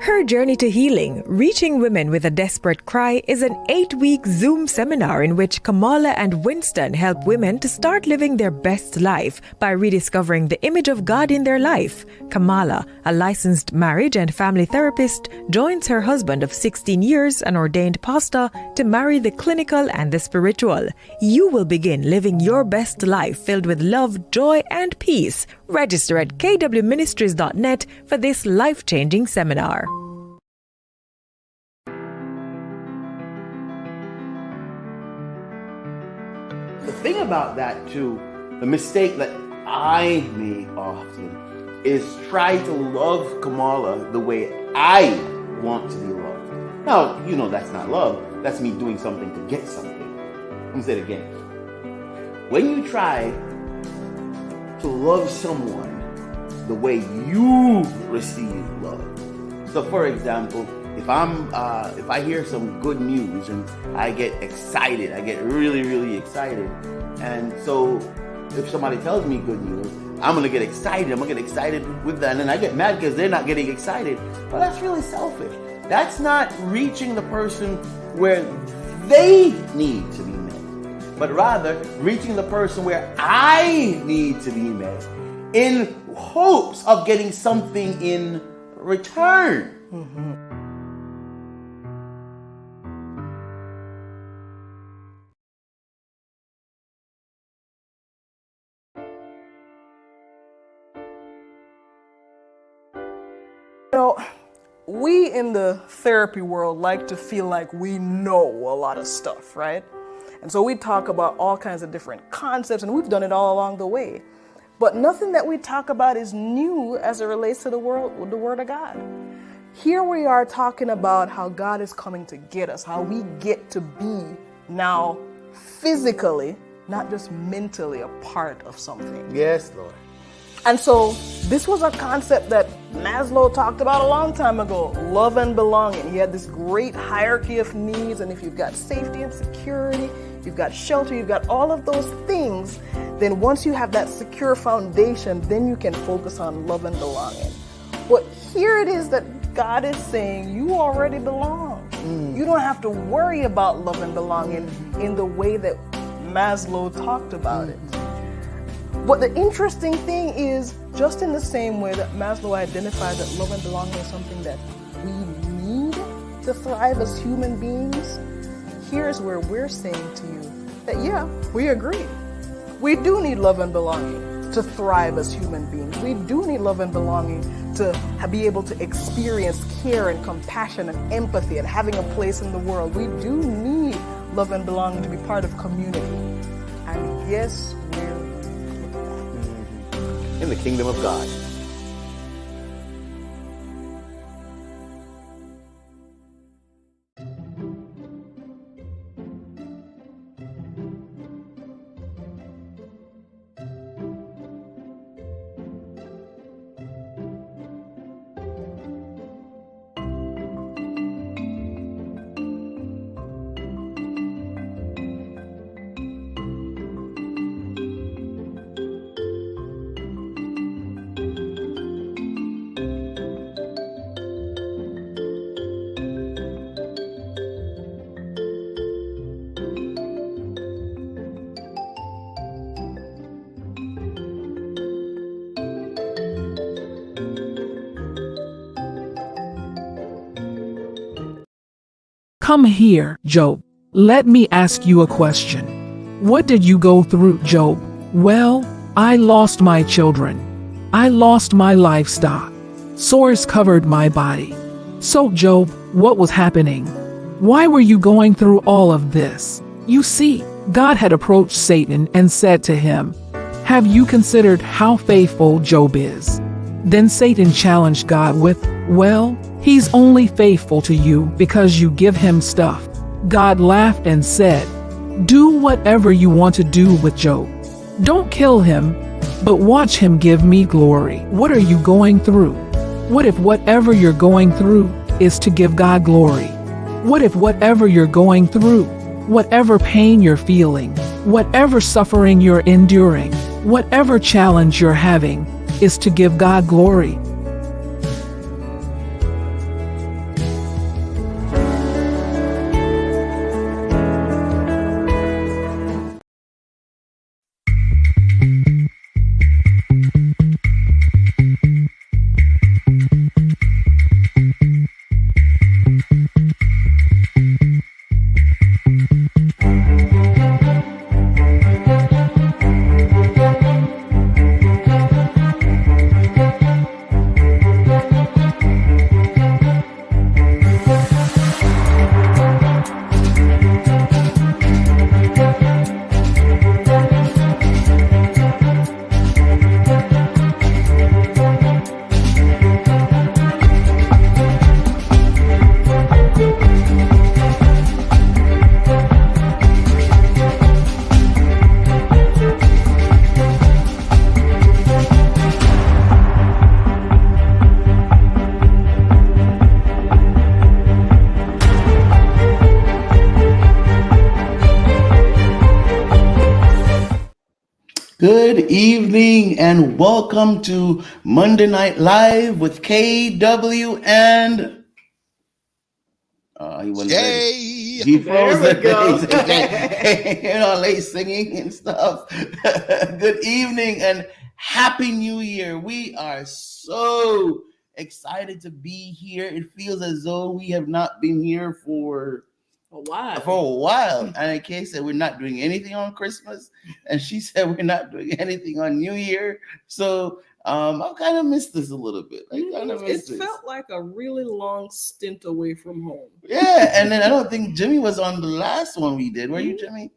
Her Journey to Healing, Reaching Women with a Desperate Cry is an 8-week Zoom seminar in which Kamala and Winston help women to start living their best life by rediscovering the image of God in their life. Kamala, a licensed marriage and family therapist, joins her husband of 16 years, an ordained pastor, to marry the clinical and the spiritual. You will begin living your best life filled with love, joy, and peace. Register at kwministries.net for this life-changing seminar. The thing about that too, the mistake that I make often is try to love Kamala the way I want to be loved. Now, you know that's not love. That's me doing something to get something. Let me say it again. When you try to love someone the way you receive love. So for example, if I hear some good news and I get excited, I get really, really excited. And so if somebody tells me good news, I'm gonna get excited. I'm gonna get excited with that. And then I get mad because they're not getting excited. Well, that's really selfish. That's not reaching the person where they need to be met, but rather reaching the person where I need to be met in hopes of getting something in return. You know, we in the therapy world like to feel like we know a lot of stuff, right? And so we talk about all kinds of different concepts, and we've done it all along the way. But nothing that we talk about is new as it relates to the Word of God. Here we are talking about how God is coming to get us, how we get to be now physically, not just mentally, a part of something. Yes, Lord. And so this was a concept that Maslow talked about a long time ago, love and belonging. He had this great hierarchy of needs, and if you've got safety and security, you've got shelter, you've got all of those things, then once you have that secure foundation, then you can focus on love and belonging. But here it is that God is saying you already belong. You don't have to worry about love and belonging in the way that Maslow talked about it. But the interesting thing is, just in the same way that Maslow identified that love and belonging is something that we need to thrive as human beings, here's where we're saying to you that, yeah, we agree. We do need love and belonging to thrive as human beings. We do need love and belonging to be able to experience care and compassion and empathy and having a place in the world. We do need love and belonging to be part of community. And guess where we get that? In the kingdom of God. Come here, Job. Let me ask you a question. What did you go through, Job? Well, I lost my children. I lost my livestock. Sores covered my body. So, Job, what was happening? Why were you going through all of this? You see, God had approached Satan and said to him, "Have you considered how faithful Job is?" Then Satan challenged God with, "Well, he's only faithful to you because you give him stuff." God laughed and said, "Do whatever you want to do with Job. Don't kill him, but watch him give me glory." What are you going through? What if whatever you're going through is to give God glory? What if whatever you're going through, whatever pain you're feeling, whatever suffering you're enduring, whatever challenge you're having, is to give God glory? Good evening and welcome to Monday Night Live with KW and he wasn't ready. Yay! He There froze we it. go. Late singing and stuff. Good evening and happy New Year. We are so excited to be here. It feels as though we have not been here for a while. And Kay said we're not doing anything on Christmas, and she said we're not doing anything on New Year. So I kind of missed this a little bit. It felt like a really long stint away from home. Yeah, and then I don't think Jimmy was on the last one we did. Were you, Jimmy?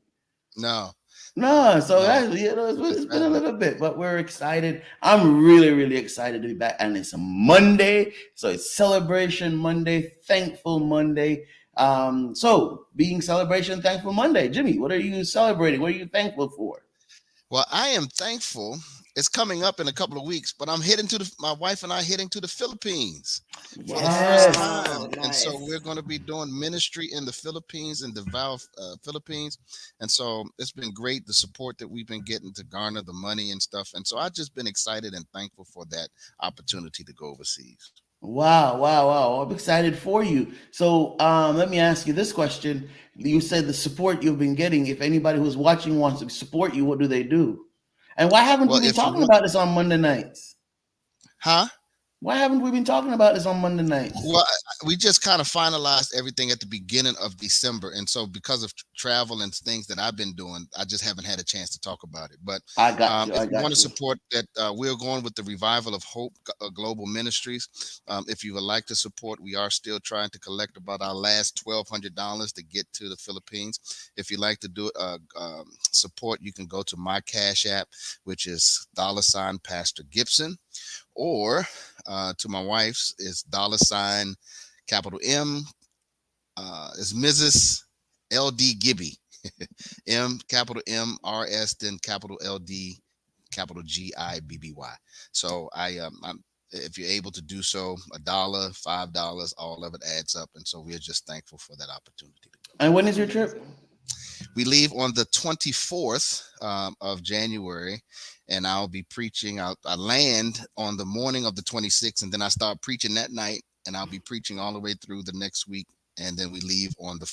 No, No, so no. that's it's been a little bit, but we're excited. I'm really, really excited to be back, and it's a Monday, so it's Celebration Monday, Thankful Monday. So being Celebration Thankful Monday, Jimmy, what are you celebrating? What are you thankful for? Well, I am thankful. It's coming up in a couple of weeks, but I'm heading to my wife and I heading to the Philippines for the first Yes. time. Wow, And so nice. we're going to be doing ministry in the Philippines, in Davao, Philippines. And so it's been great, the support that we've been getting to garner the money and stuff. And so I've just been excited and thankful for that opportunity to go overseas. Wow, wow, wow. I'm excited for you. So let me ask you this question. You said the support you've been getting. If anybody who's watching wants to support you, what do they do? And why haven't we Well, been if you talking want, about this on Monday nights? huh? Why haven't we been talking about this on Monday nights? Well, we just kind of finalized everything at the beginning of December, and so because of travel and things that I've been doing, I just haven't had a chance to talk about it. But I got you. if I you want got to you. support that, we're going with the Revival of Hope Global Ministries. If you would like to support, we are still trying to collect about our last $1,200 to get to the Philippines. If you'd like to do support, you can go to my Cash App, which is $Pastor Gibson, or to my wife's is $ capital M is Mrs. LD Gibby. M capital M R S then capital LD capital GIBBY. So I'm if you're able to do so, $1, $5, all of it adds up, and so we're just thankful for that opportunity to go. And when is your trip? We leave on the 24th of January, and I'll be preaching. I land on the morning of the 26th, and then I start preaching that night, and I'll be preaching all the way through the next week, and then we leave on the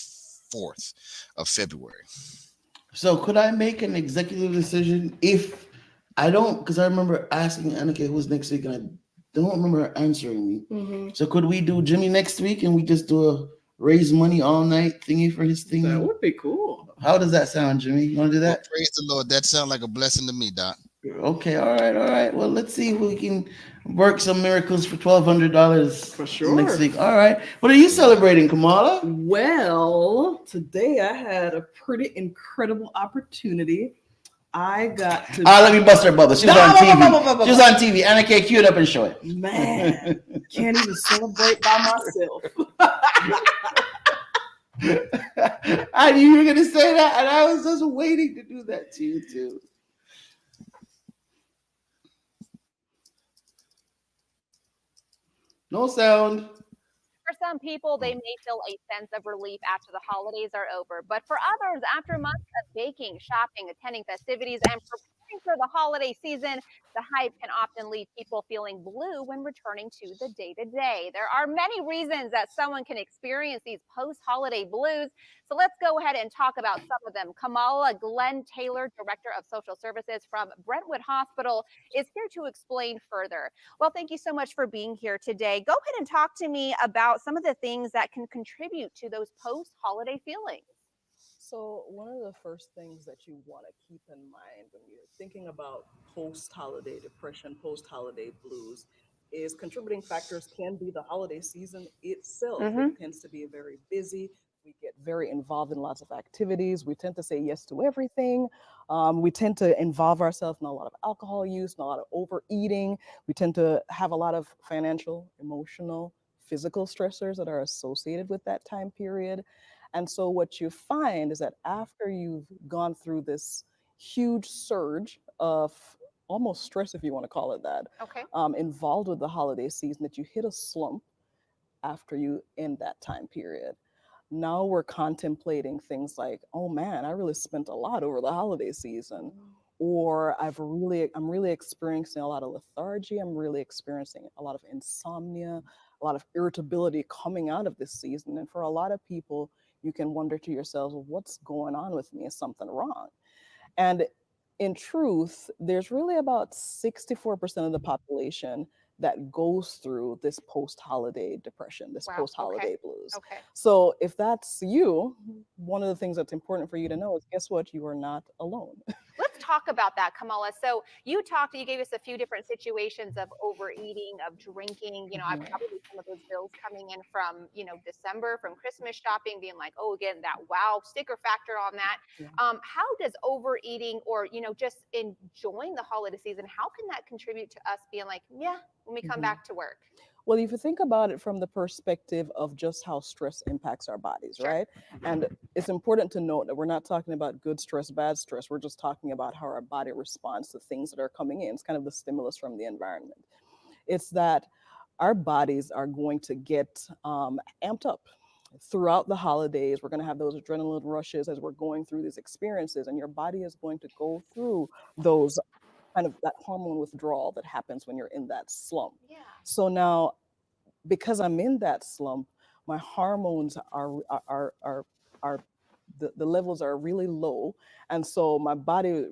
4th of February. So could I make an executive decision if I don't? Because I remember asking Annika who's next week, and I don't remember her answering me. So could we do Jimmy next week, and we just do a raise money all night thingy for his thing? That would be cool. How does that sound, Jimmy? You want to do Well, that? praise the Lord. That sounds like a blessing to me, Doc. Okay, all right, all right. Well, let's see if we can work some miracles for $1,200 For sure. next week. All right. What are you celebrating, Kamala? Well, today I had a pretty incredible opportunity. I got to Let me bust her bubble. She was on TV. She was on TV. Anna K, cue it up and show it. Man, can't even celebrate by myself. I knew you were gonna say that, and I was just waiting to do that to you too. No sound. For some people, they may feel a sense of relief after the holidays are over, but for others, after months of baking, shopping, attending festivities, and preparing for the holiday season, the hype can often leave people feeling blue when returning to the day to day. There are many reasons that someone can experience these post holiday blues. So let's go ahead and talk about some of them. Kamala Glenn Taylor, Director of Social Services from Brentwood Hospital, is here to explain further. Well, thank you so much for being here today. Go ahead and talk to me about some of the things that can contribute to those post-holiday feelings. So, one of the first things that you want to keep in mind when you're thinking about post holiday depression, post holiday blues, is contributing factors can be the holiday season itself. It tends to be very busy. We get very involved in lots of activities. We tend to say yes to everything. We tend to involve ourselves in a lot of alcohol use and a lot of overeating. We tend to have a lot of financial, emotional, physical stressors that are associated with that time period. And so what you find is that after you've gone through this huge surge of almost stress, if you want to call it that, Okay. involved with the holiday season, that you hit a slump after you end that time period. Now we're contemplating things like, oh man, I really spent a lot over the holiday season. or I'm really experiencing a lot of lethargy. I'm really experiencing a lot of insomnia, a lot of irritability coming out of this season. And for a lot of people, you can wonder to yourselves, well, what's going on with me? Is something wrong? And in truth, there's really about 64% of the population that goes through this post-holiday depression, this Wow. Okay. post-holiday blues. Okay. So if that's you, one of the things that's important for you to know is, guess what? You are not alone. Let's talk about that, Kamala. So you gave us a few different situations of overeating, of drinking. I Mhm. probably some of those bills coming in from, December, from Christmas shopping, being like, oh, again, that wow sticker factor on that. Yeah. How does overeating or, just enjoying the holiday season, how can that contribute to us being like, yeah, when we come Mhm. back to work? Well, if you think about it from the perspective of just how stress impacts our bodies, Sure. right? And it's important to note that we're not talking about good stress, bad stress. We're just talking about how our body responds to things that are coming in. It's kind of the stimulus from the environment. It's that our bodies are going to get amped up throughout the holidays. We're going to have those adrenaline rushes as we're going through these experiences, and your body is going to go through those kind of that hormone withdrawal that happens when you're in that slump. Yeah. So now, because I'm in that slump, my hormones are the levels are really low, and so my body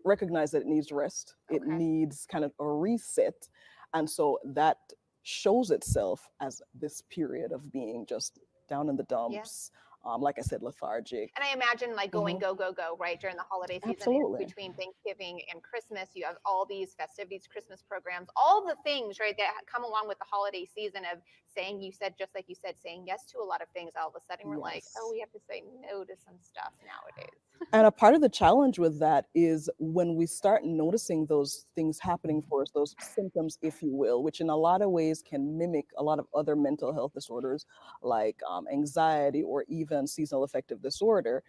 recognizes that it needs rest. It Okay. needs kind of a reset, and so that shows itself as this period of being just down in the dumps. Like I said, lethargic. And I imagine like going Mhm. go, go, go, right, during the holiday season Absolutely. between Thanksgiving and Christmas. You have all these festivities, Christmas programs, all the things, right, that come along with the holiday season of saying, just like you said, saying yes to a lot of things. All of a sudden we're like, oh, Yes. we have to say no to some stuff nowadays. And a part of the challenge with that is when we start noticing those things happening for us, those symptoms, if you will, which in a lot of ways can mimic a lot of other mental health disorders like anxiety or even seasonal affective disorder.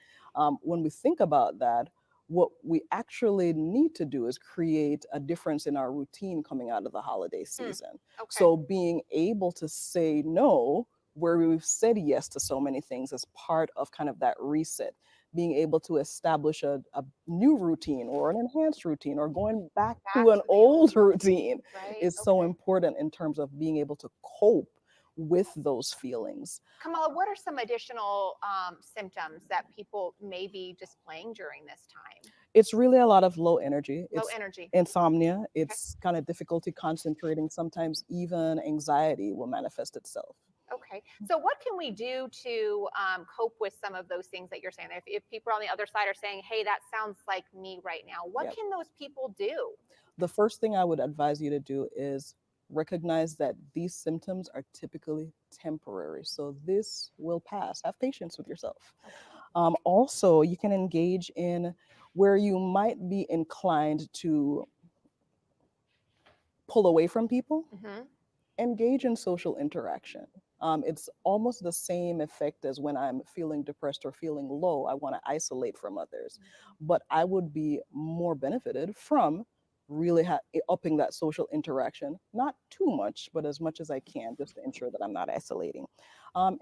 When we think about that, what we actually need to do is create a difference in our routine coming out of the holiday season. Okay. So being able to say no, where we've said yes to so many things, as part of kind of that reset, being able to establish a new routine or an enhanced routine or going back to an to the old routine right. is so important in terms of being able to cope with those feelings. Kamala, what are some additional symptoms that people may be displaying during this time? It's really a lot of low energy. Low It's energy. insomnia. It's kind of difficulty concentrating. Sometimes even anxiety will manifest itself. Okay. So what can we do to cope with some of those things that you're saying? If people on the other side are saying, hey, that sounds like me right now, what Yep. can those people do? The first thing I would advise you to do is recognize that these symptoms are typically temporary. So this will pass. Have patience with yourself. Also, you can engage in where you might be inclined to pull away from people, Mm-hmm. engage in social interaction. It's almost the same effect as when I'm feeling depressed or feeling low. I want to isolate from others, but I would be more benefited from really upping that social interaction, not too much, but as much as I can, just to ensure that I'm not isolating.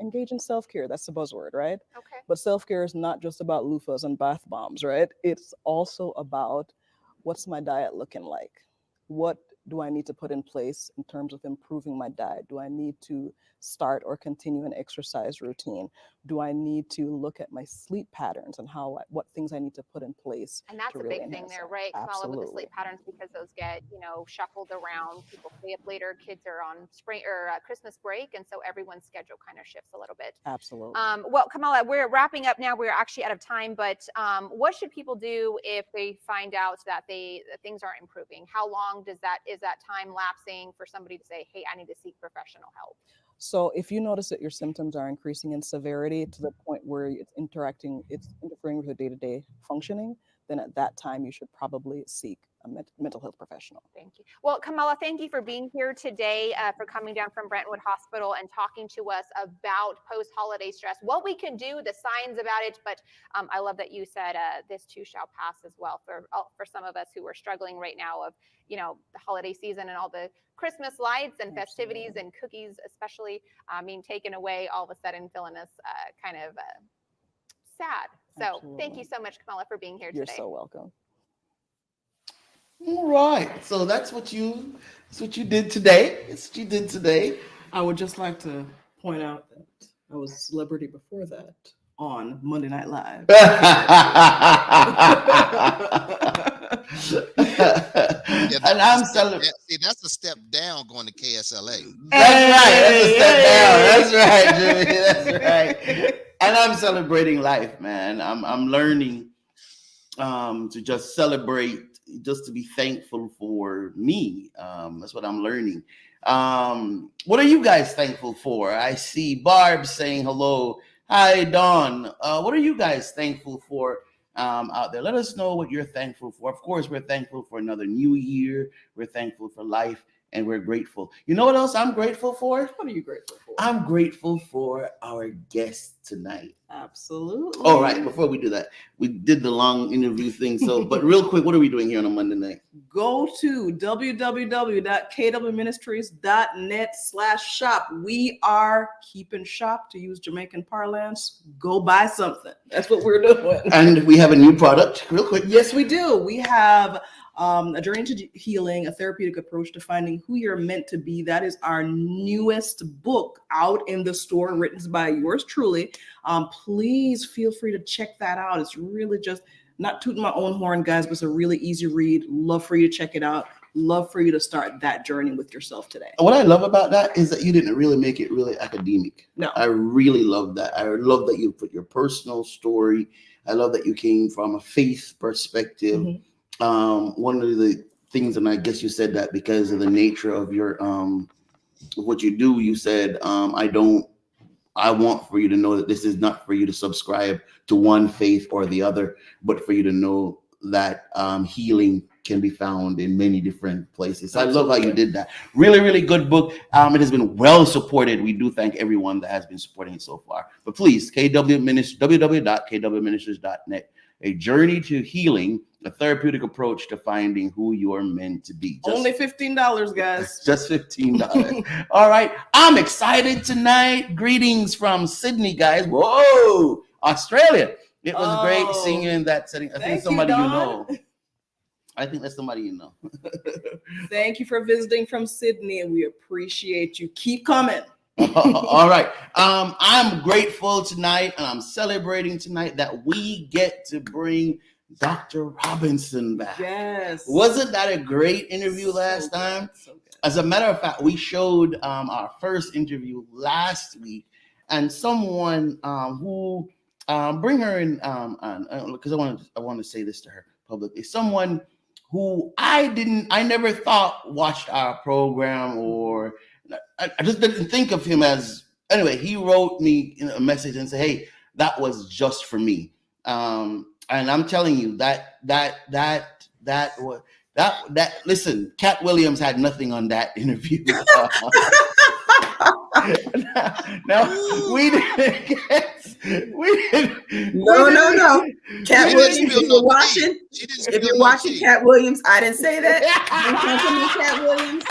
Engage in self-care. That's the buzzword, right? Okay. But self-care is not just about loofahs and bath bombs, right? It's also about, what's my diet looking like? What do I need to put in place in terms of improving my diet? Do I need to start or continue an exercise routine? Do I need to look at my sleep patterns and what things I need to put in place? And that's to a really big thing enhance there, that? right, Kamala, with the Absolutely. sleep patterns, because those get, shuffled around. People stay up later. Kids are on spring or Christmas break, and so everyone's schedule kind of shifts a little bit. Absolutely. Well, Kamala, we're wrapping up now. We're actually out of time, but what should people do if they find out that things aren't improving? How long is that time lapsing for somebody to say, hey, I need to seek professional help? So if you notice that your symptoms are increasing in severity to the point where it's interfering with your day-to-day functioning, then at that time you should probably seek a mental health professional. Thank you. Well, Kamala, thank you for being here today, for coming down from Brentwood Hospital and talking to us about post-holiday stress, what we can do, the signs about it. But I love that you said this too shall pass as well for some of us who are struggling right now of, the holiday season and all the Christmas lights and festivities and cookies, especially being taken away, all of a sudden feeling us kind of sad. So thank you so much, Kamala, for being here You're today. so welcome. All right. So that's what you did today. That's what you did today. I would just like to point out that I was a celebrity before that on Monday Night Live. Yeah, And I'm celebrating. see, that's a step down going to KSLA. That's right. That's a step down. That's right, Jimmy. That's right. And I'm celebrating life, man. I'm learning to just celebrate, just to be thankful for me. That's what I'm learning. What are you guys thankful for? I see Barb saying hello. Hi, Dawn. What are you guys thankful for out there? Let us know what you're thankful for. Of course, we're thankful for another new year. We're thankful for life, and we're grateful. You know what else I'm grateful for? What are you grateful for? I'm grateful for our guest tonight. Absolutely. All right, before we do that, we did the long interview thing. So, but real quick, what are we doing here on a Monday night? Go to www.kwministries.net/shop. We are keeping shop, to use Jamaican parlance. Go buy something. That's what we're doing. And we have a new product, real quick. Yes, we do. We have A Journey to Healing, a therapeutic approach to finding who you're meant to be. That is our newest book out in the store, written by yours truly. Please feel free to check that out. It's really just, not tooting my own horn, guys, but it's a really easy read. Love for you to check it out. Love for you to start that journey with yourself today. What I love about that is that you didn't really make it really academic. No. I really love that. I love that you put your personal story. I love that you came from a faith perspective. Mm-hmm. One of the things, and I guess you said that because of the nature of your what you do, you said, I want for you to know that this is not for you to subscribe to one faith or the other, but for you to know that healing can be found in many different places. So I love how you did that. Really, really good book. It has been well supported. We do thank everyone that has been supporting it so far. But please, www.kwministries.net. A Journey to Healing, a therapeutic approach to finding who you are meant to be. Only $15, guys. Just $15. All right. I'm excited tonight. Greetings from Sydney, guys. Whoa, Australia. It was great seeing you in that setting. I think somebody you know. I think that's somebody you know. Thank you for visiting from Sydney, and we appreciate you. Keep coming. All right. I'm grateful tonight, and I'm celebrating tonight that we get to bring Dr. Robinson back. Yes. Wasn't that a great interview last time? So good. As a matter of fact, we showed our first interview last week, and someone who bring her in because I want to say this to her publicly. Someone who I never thought watched our program, or I just didn't think of him as. Anyway, he wrote me a message and said, "Hey, that was just for me." And I'm telling you that listen, Cat Williams had nothing on that interview. Now we didn't. No. Cat Williams, if you're watching Cat Williams, I didn't say that. Cat Williams.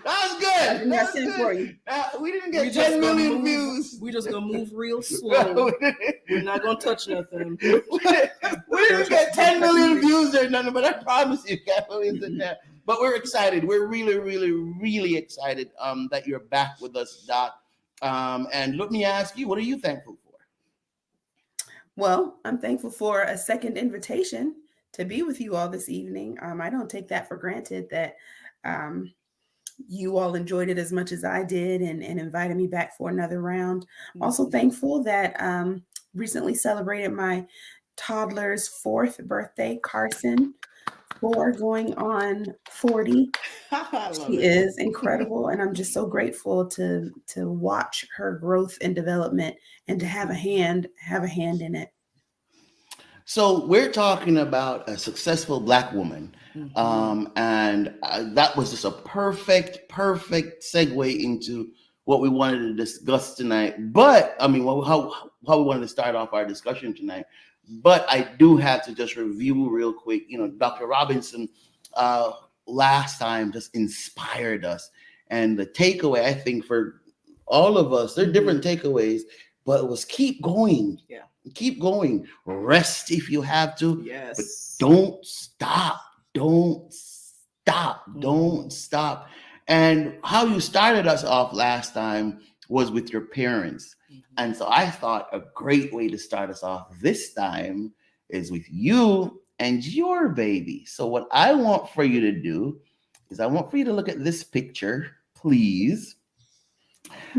That was good. That's it for you. We didn't get 10 million views. We just gonna move real slow. We're not gonna touch nothing. We didn't get 10 million views or nothing, but I promise you, Cat Williams in there. But we're excited. We're really, really, really excited that you're back with us, Doc. And let me ask you, what are you thankful for? Well, I'm thankful for a second invitation to be with you all this evening. I don't take that for granted that you all enjoyed it as much as I did and invited me back for another round. I'm also thankful that recently celebrated my toddler's 4th birthday, Carson. 4 going on 40. She is incredible, and I'm just so grateful to watch her growth and development and to have a hand in it. So we're talking about a successful Black woman, and that was just a perfect segue into what we wanted to discuss tonight. But I mean, how we wanted to start off our discussion tonight. But I do have to just review real quick. You know, Dr. Robinson last time just inspired us, and the takeaway I think for all of us, there are different takeaways, but it was keep going. Yeah. Keep going. Rest if you have to. Yes. But don't stop. don't stop. Don't stop. And how you started us off last time was with your parents. And so I thought a great way to start us off this time is with you and your baby. So what I want for you to do is I want for you to look at this picture, please.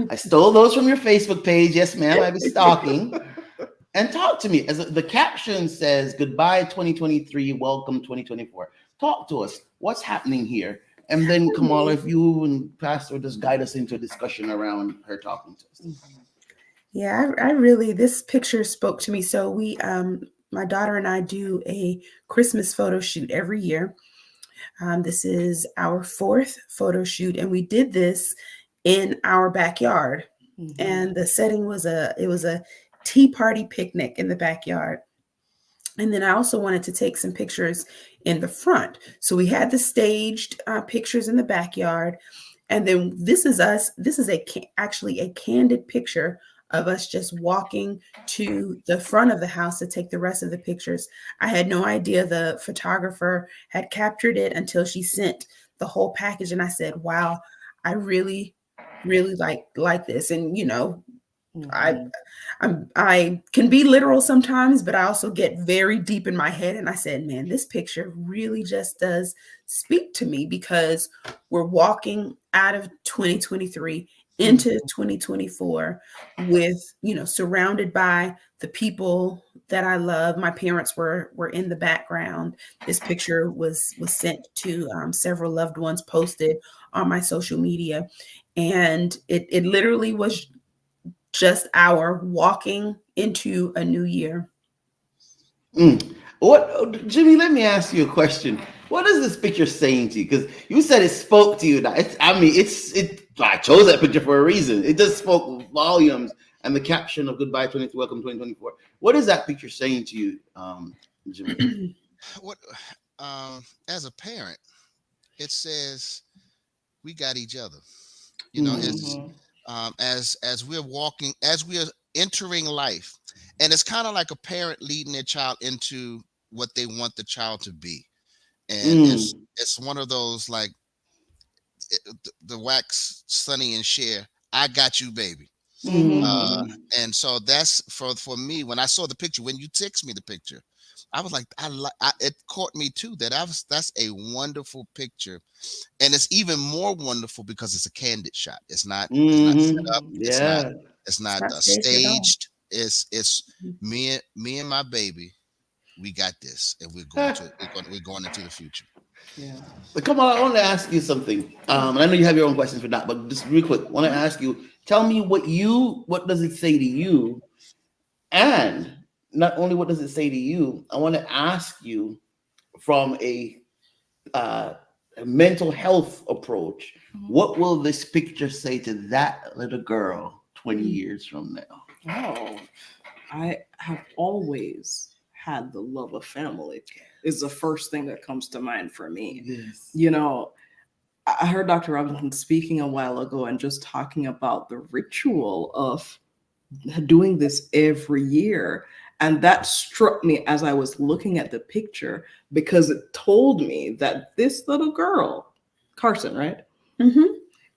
I stole those from your Facebook page. Yes, ma'am. I be stalking. And talk to me. As the caption says, goodbye 2023, welcome 2024. Talk to us. What's happening here? And then Kamala, if you and Pastor just guide us into a discussion around her talking to us. Yeah, I really, this picture spoke to me. So we, my daughter and I do a Christmas photo shoot every year. This is our 4th photo shoot, and we did this in our backyard. And the setting was it was a tea party picnic in the backyard. And then I also wanted to take some pictures in the front. So we had the staged pictures in the backyard. And then this is us. This is actually a candid picture of us just walking to the front of the house to take the rest of the pictures. I had no idea the photographer had captured it until she sent the whole package. And I said, wow, I really, really like this. And, you know, I can be literal sometimes, but I also get very deep in my head. And I said, man, this picture really just does speak to me, because we're walking out of 2023 into 2024 with, you know, surrounded by the people that I love. My parents were in the background. This picture was sent to several loved ones, posted on my social media. And it literally was just our walking into a new year. What, Jimmy, let me ask you a question. What is this picture saying to you? Because you said it spoke to you. I chose that picture for a reason. It just spoke volumes. And the caption of goodbye 20, welcome 2024. What is that picture saying to you, Jimmy? What, as a parent, it says we got each other. You know, it's as we're walking, as we are entering life, and it's kind of like a parent leading their child into what they want the child to be. And it's one of those, like the wax Sonny and Cher, I got you, baby. And so that's for me. When I saw the picture, when you text me the picture, I was like, it caught me too. That's a wonderful picture, and it's even more wonderful because it's a candid shot. It's not set up. Yeah. It's not staged. It's me and my baby. We got this, and we're going into the future. Yeah. But come on, I want to ask you something. And I know you have your own questions for that, but just real quick, I want to ask you. Tell me what does it say to you, and not only what does it say to you. I want to ask you from a mental health approach. What will this picture say to that little girl 20 years from now? Oh, I have always had the love of family is the first thing that comes to mind for me. Yes. You know, I heard Dr. Robinson speaking a while ago and just talking about the ritual of doing this every year. And that struck me as I was looking at the picture, because it told me that this little girl, Carson, right?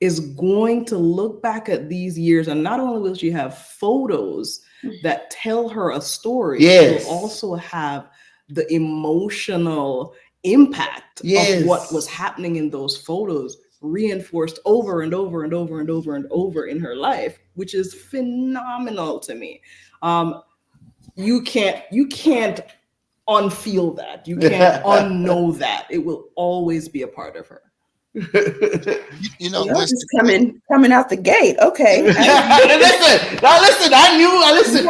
Is going to look back at these years, and not only will she have photos that tell her a story, she'll also have the emotional impact of what was happening in those photos reinforced over and over and over and over and over in her life, which is phenomenal to me. You can't unfeel that. You can't unknow that. It will always be a part of her. You know, just coming out the gate. Okay. Listen. I knew. Listen.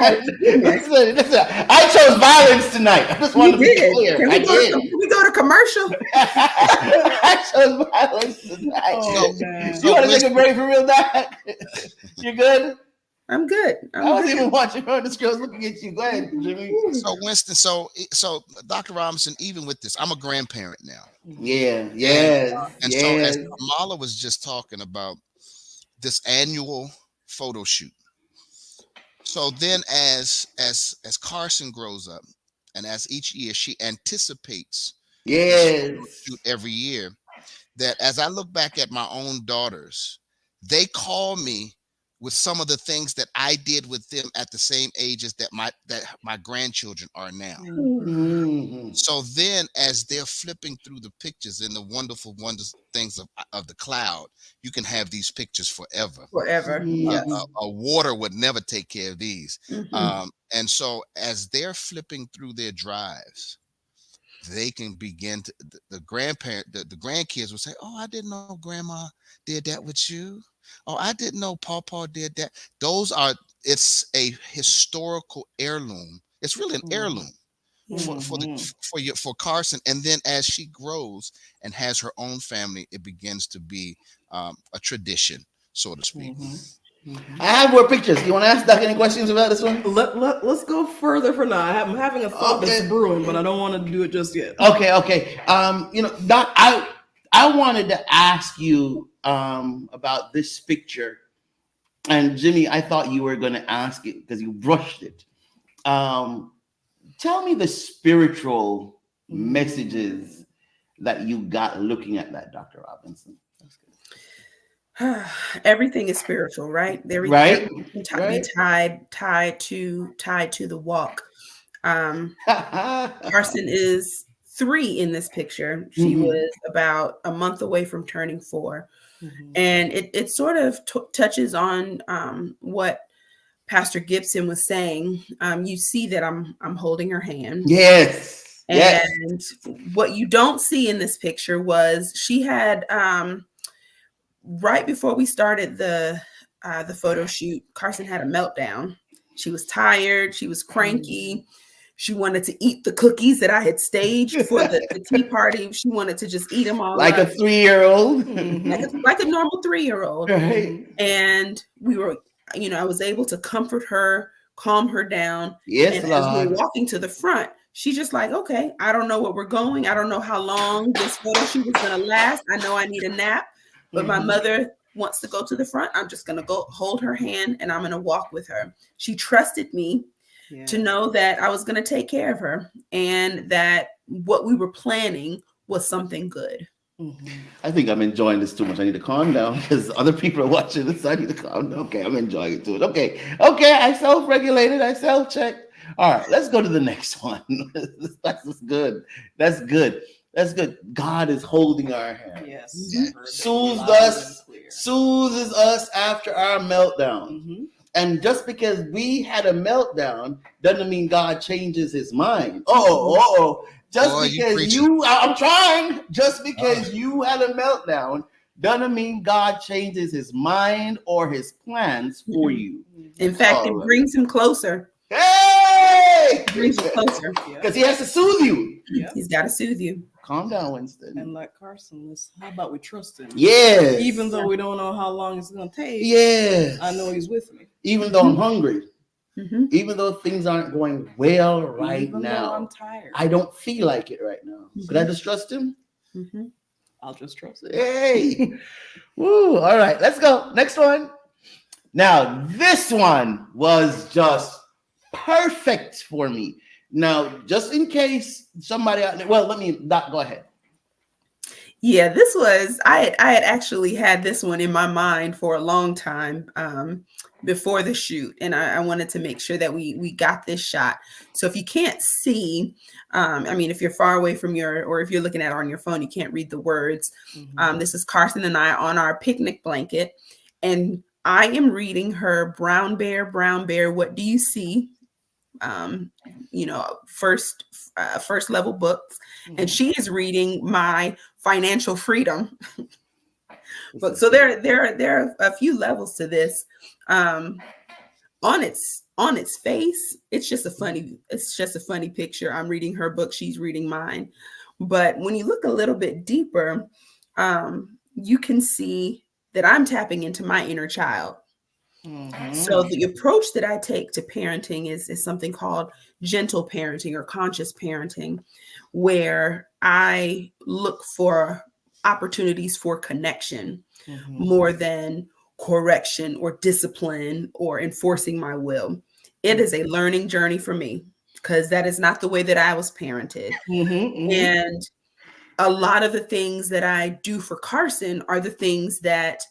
I chose violence tonight. I just wanted to be clear. Can we go to commercial? I chose violence tonight. You want to take a break for real, Doc? You good? I'm good. I wasn't even watching her. This girl's looking at you. Go ahead, Jimmy. So Winston, so Dr. Robinson, even with this, I'm a grandparent now. Yeah. And so as Kamala was just talking about this annual photo shoot. So then as Carson grows up, and as each year she anticipates Yes. shoot every year, that as I look back at my own daughters, they call me with some of the things that I did with them at the same ages that my grandchildren are now. Mhm. So then, as they're flipping through the pictures and the wonderful wonders things of the cloud, you can have these pictures forever. Forever. Yes. A water would never take care of these. Mhm. And so, as they're flipping through their drives, they can begin to the grandkids will say, "Oh, I didn't know Grandma did that with you. Oh, I didn't know Pawpaw did that." It's a historical heirloom. It's really an heirloom for Carson. And then as she grows and has her own family, it begins to be a tradition, so to speak. I have more pictures. You want to ask Doc any questions about this one? Let's go further for now. I'm having a thought that's brewing, but I don't want to do it just yet. Okay. Doc, I wanted to ask you about this picture, and Jimmy, I thought you were going to ask it because you brushed it. Tell me the spiritual messages that you got looking at that, Dr. Robinson. Everything is spiritual, right? Right. Everything can be tied to the walk. Carson is 3 in this picture. She was about a month away from turning 4. And it sort of touches on what Pastor Gibson was saying. You see that I'm holding her hand. Yes. And what you don't see in this picture was she had right before we started the photo shoot, Carson had a meltdown. She was tired. She was cranky. She wanted to eat the cookies that I had staged for the tea party. She wanted to just eat them all like up. a 3-year-old. Like a normal 3-year-old. Right. And we were, I was able to comfort her, calm her down. Yes, and Lord. as we were walking to the front, she's just like, okay, I don't know where we're going. I don't know how long this photo shoot is going to last. I know I need a nap, but my mother wants to go to the front. I'm just going to go hold her hand and I'm going to walk with her. She trusted me to know that I was going to take care of her and that what we were planning was something good. I think I'm enjoying this too much. I need to calm down because other people are watching this. I need to calm down. Okay, I'm enjoying it too. Okay. I self-regulated. I self-checked. All right, let's go to the next one. That's good. That's good. God is holding our hand. Yes. Soothes us after our meltdown. And just because we had a meltdown doesn't mean God changes his mind. Just because you had a meltdown doesn't mean God changes his mind or his plans for you. In fact, it brings him closer. Hey! Brings him closer. Because he has to soothe you. He's got to soothe you. Calm down, Winston. And like Carson, how about we trust him? Yes. Even though we don't know how long it's going to take. Yes. I know he's with me. Even though I'm hungry. Even though things aren't going well right Even now. though I'm tired. I don't feel like it right now. Could I just trust him? I'll just trust him. Hey. Woo. All right. Let's go. Next one. Now, this one was just perfect for me. Now, just in case somebody out there, go ahead. Yeah, this was, I had actually had this one in my mind for a long time before the shoot. And I wanted to make sure that we got this shot. So if you can't see, if you're far away from or if you're looking at it on your phone, you can't read the words. This is Carson and I on our picnic blanket. And I am reading her Brown Bear, What Do You See? First level books, and she is reading my Financial Freedom book. So there are a few levels to this. On its face, it's just a funny picture. I'm reading her book, she's reading mine. But when you look a little bit deeper, you can see that I'm tapping into my inner child. So the approach that I take to parenting is something called gentle parenting or conscious parenting, where I look for opportunities for connection more than correction or discipline or enforcing my will. It is a learning journey for me because that is not the way that I was parented. And a lot of the things that I do for Carson are the things that,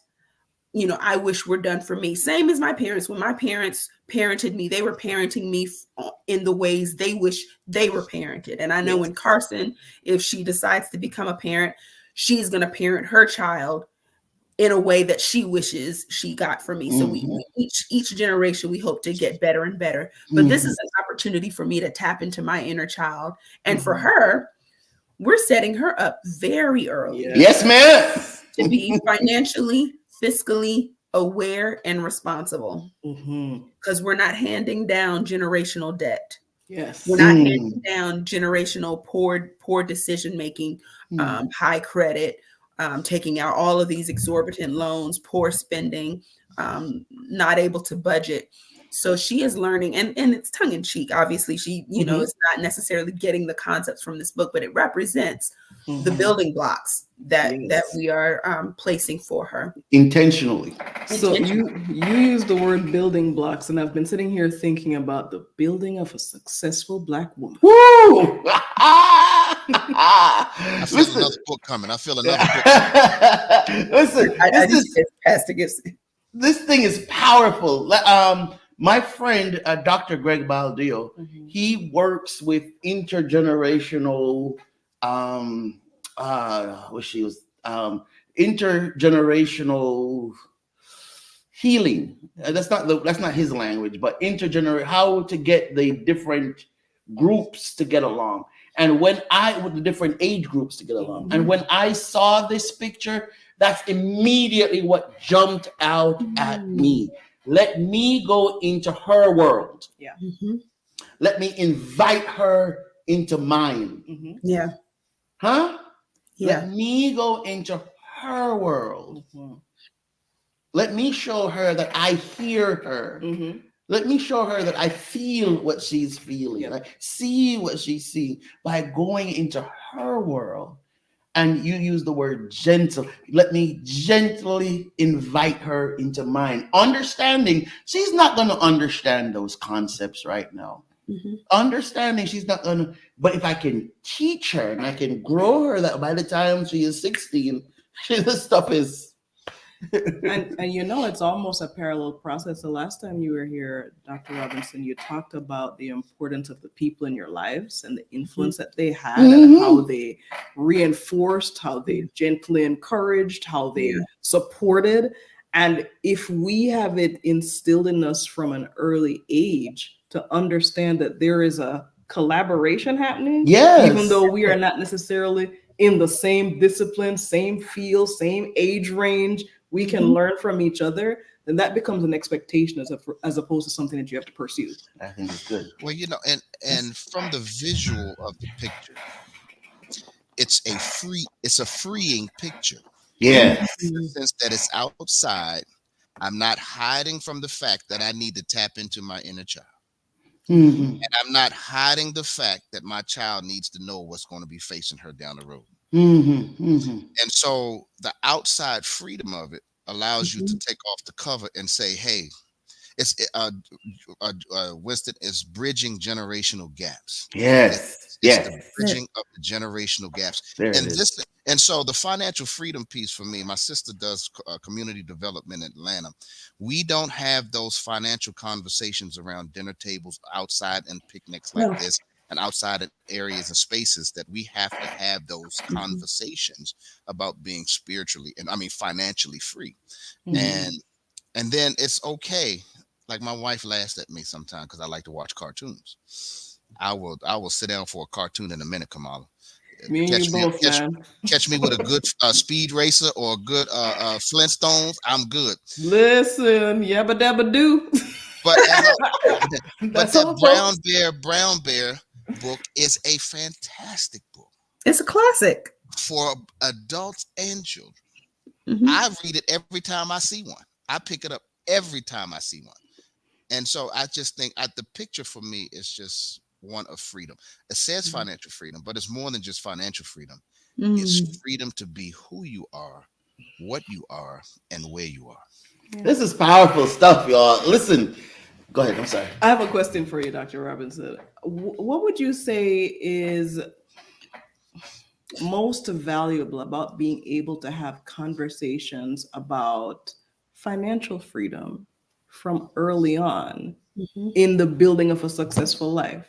you know, I wish were done for me. Same as my parents. When my parents parented me, they were parenting me in the ways they wish they were parented. And I know when Carson, if she decides to become a parent, she's going to parent her child in a way that she wishes she got from me. So we each generation, we hope to get better and better. But this is an opportunity for me to tap into my inner child. And for her, we're setting her up very early. Yes, ma'am. To be financially, fiscally aware and responsible. Because we're not handing down generational debt. Yes. We're not handing down generational poor decision making, high credit, taking out all of these exorbitant loans, poor spending, not able to budget. So she is learning, and it's tongue in cheek. Obviously, she, you know, is not necessarily getting the concepts from this book, but it represents the building blocks that we are placing for her Intentionally. So you use the word building blocks, and I've been sitting here thinking about the building of a successful Black woman. Woo! I feel another book coming. I feel another book. Listen, this thing is powerful. My friend, Dr. Greg Baldeo, he works with intergenerational, intergenerational healing. That's not his language, but how to get the different groups to get along. And with the different age groups to get along. And when I saw this picture, that's immediately what jumped out at me. Let me go into her world. Yeah. Let me invite her into mine. Yeah. Huh? Yeah. Let me go into her world. Let me show her that I hear her. Let me show her that I feel what she's feeling. I see what she's seeing by going into her world. And you use the word gentle. Let me gently invite her into mine. Understanding she's not going to understand those concepts right now. Understanding she's not going to, but if I can teach her and I can grow her, that by the time she is 16, this stuff is. and you know, it's almost a parallel process. The last time you were here, Dr. Robinson, you talked about the importance of the people in your lives and the influence that they had, and how they reinforced, how they gently encouraged, how they supported. And if we have it instilled in us from an early age to understand that there is a collaboration happening, even though we are not necessarily in the same discipline, same field, same age range, we can learn from each other, then that becomes an expectation as opposed to something that you have to pursue. I think it's good. Well, you know, and from the visual of the picture, it's a freeing picture. Yes. In the sense that it's outside. I'm not hiding from the fact that I need to tap into my inner child. And I'm not hiding the fact that my child needs to know what's going to be facing her down the road. And so the outside freedom of it allows you to take off the cover and say, hey, it's Winston is bridging generational gaps. It's the bridging of the generational gaps. And so the financial freedom piece for me, my sister does community development in Atlanta. We don't have those financial conversations around dinner tables outside and picnics like this, and outside in areas and spaces that we have to have those conversations about being spiritually and financially free. And then it's okay. Like my wife laughs at me sometimes because I like to watch cartoons. I will sit down for a cartoon in a minute, Kamala. Catch me with a good Speed Racer or a good Flintstones. I'm good. Listen, yabba dabba do. But that Brown Bear book is a fantastic book. It's a classic for adults and children. I read it every time I see one. I pick it up every time I see one. And so I just think the picture for me is just one of freedom. It says financial freedom, but it's more than just financial freedom. It's freedom to be who you are, what you are, and where you are. This is powerful stuff, y'all. Listen, go ahead. I'm sorry. I have a question for you, Dr. Robinson. What would you say is most valuable about being able to have conversations about financial freedom from early on in the building of a successful life?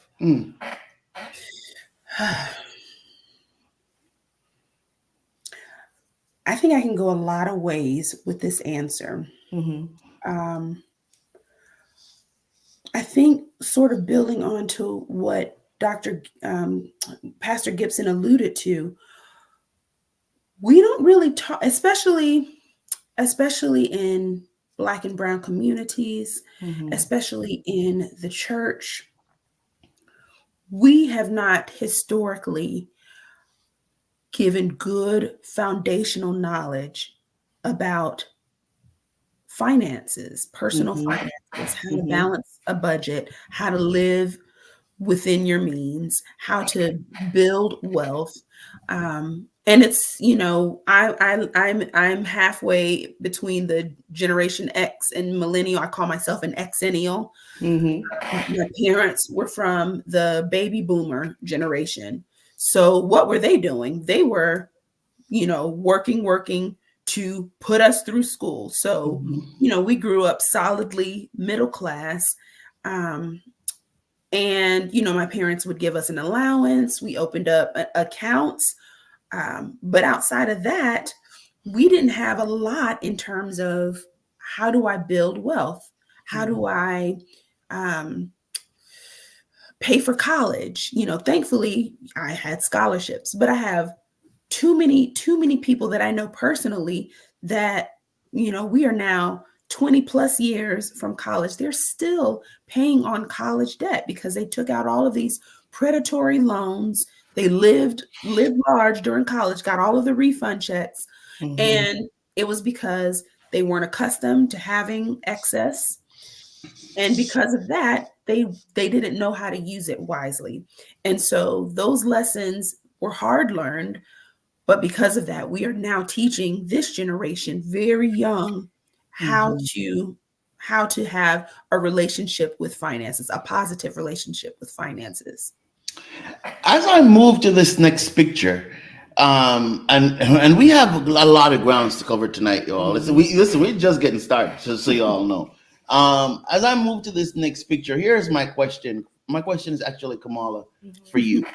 I think I can go a lot of ways with this answer. I think sort of building on to what Pastor Gibson alluded to, we don't really talk, especially in Black and brown communities, especially in the church. We have not historically given good foundational knowledge about finances, personal finances, how to balance a budget, how to live within your means, how to build wealth. And it's, I'm halfway between the Generation X and millennial. I call myself an Xennial. My parents were from the baby boomer generation. So what were they doing? They were, working to put us through school. So, we grew up solidly middle class. And, my parents would give us an allowance. We opened up accounts. But outside of that, we didn't have a lot in terms of how do I build wealth? How do I pay for college? Thankfully, I had scholarships, but I have too many people that I know personally that, we are now 20 plus years from college. They're still paying on college debt because they took out all of these predatory loans. They lived large during college, got all of the refund checks. And it was because they weren't accustomed to having excess. And because of that, they didn't know how to use it wisely. And so those lessons were hard learned. But because of that, we are now teaching this generation very young how to have a relationship with finances, a positive relationship with finances. As I move to this next picture, and we have a lot of grounds to cover tonight, y'all. We're just getting started, so y'all know. As I move to this next picture, here's my question. My question is actually, Kamala, for you.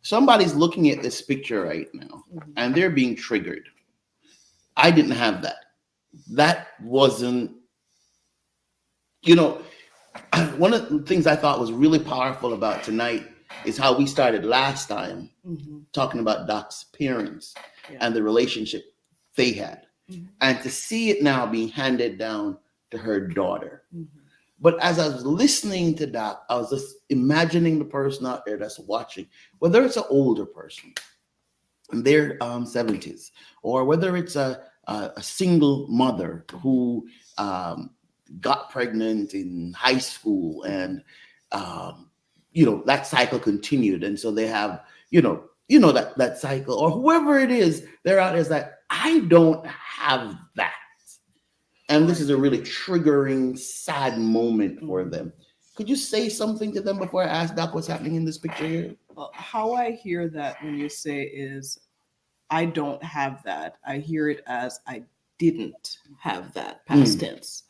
Somebody's looking at this picture right now, and they're being triggered. I didn't have that. That wasn't, one of the things I thought was really powerful about tonight is how we started last time talking about Doc's parents and the relationship they had. And to see it now being handed down to her daughter. But as I was listening to Doc, I was just imagining the person out there that's watching, whether it's an older person in their 70s, or whether it's a single mother who got pregnant in high school and that cycle continued, and so they have that cycle, or whoever it is, they're out there is like, I don't have that, and this is a really triggering, sad moment for them. Could you say something to them before I ask Doc what's happening in this picture here? How I hear that when you say is, I don't have that, I hear it as I didn't have that, past tense.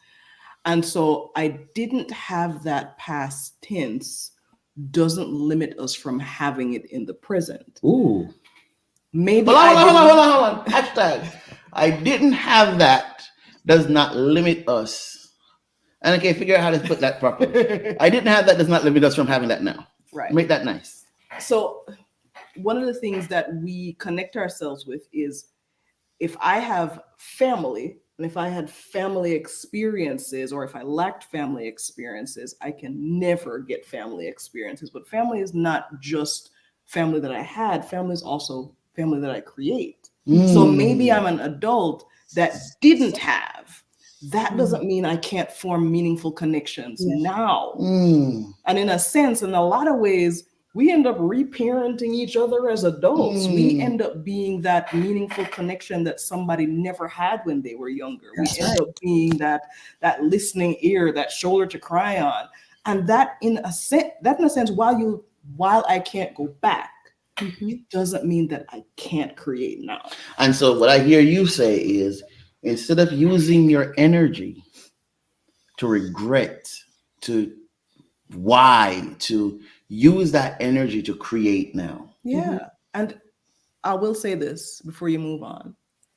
And so I didn't have that past tense doesn't limit us from having it in the present. Ooh. Maybe hold on. Hashtag, I didn't have that does not limit us. And I can't figure out how to put that properly. I didn't have that does not limit us from having that now. Right. Make that nice. So one of the things that we connect ourselves with is, if I have family, and if I had family experiences, or if I lacked family experiences, I can never get family experiences. But family is not just family that I had, family is also family that I create. So maybe I'm an adult that didn't have. That doesn't mean I can't form meaningful connections now. And in a sense, in a lot of ways, we end up reparenting each other as adults. We end up being that meaningful connection that somebody never had when they were younger. We end up being that listening ear, that shoulder to cry on. And that in a sense, while I can't go back, it doesn't mean that I can't create now. And so what I hear you say is, instead of using your energy to regret, to why, to use that energy to create now. Yeah. And I will say this before you move on.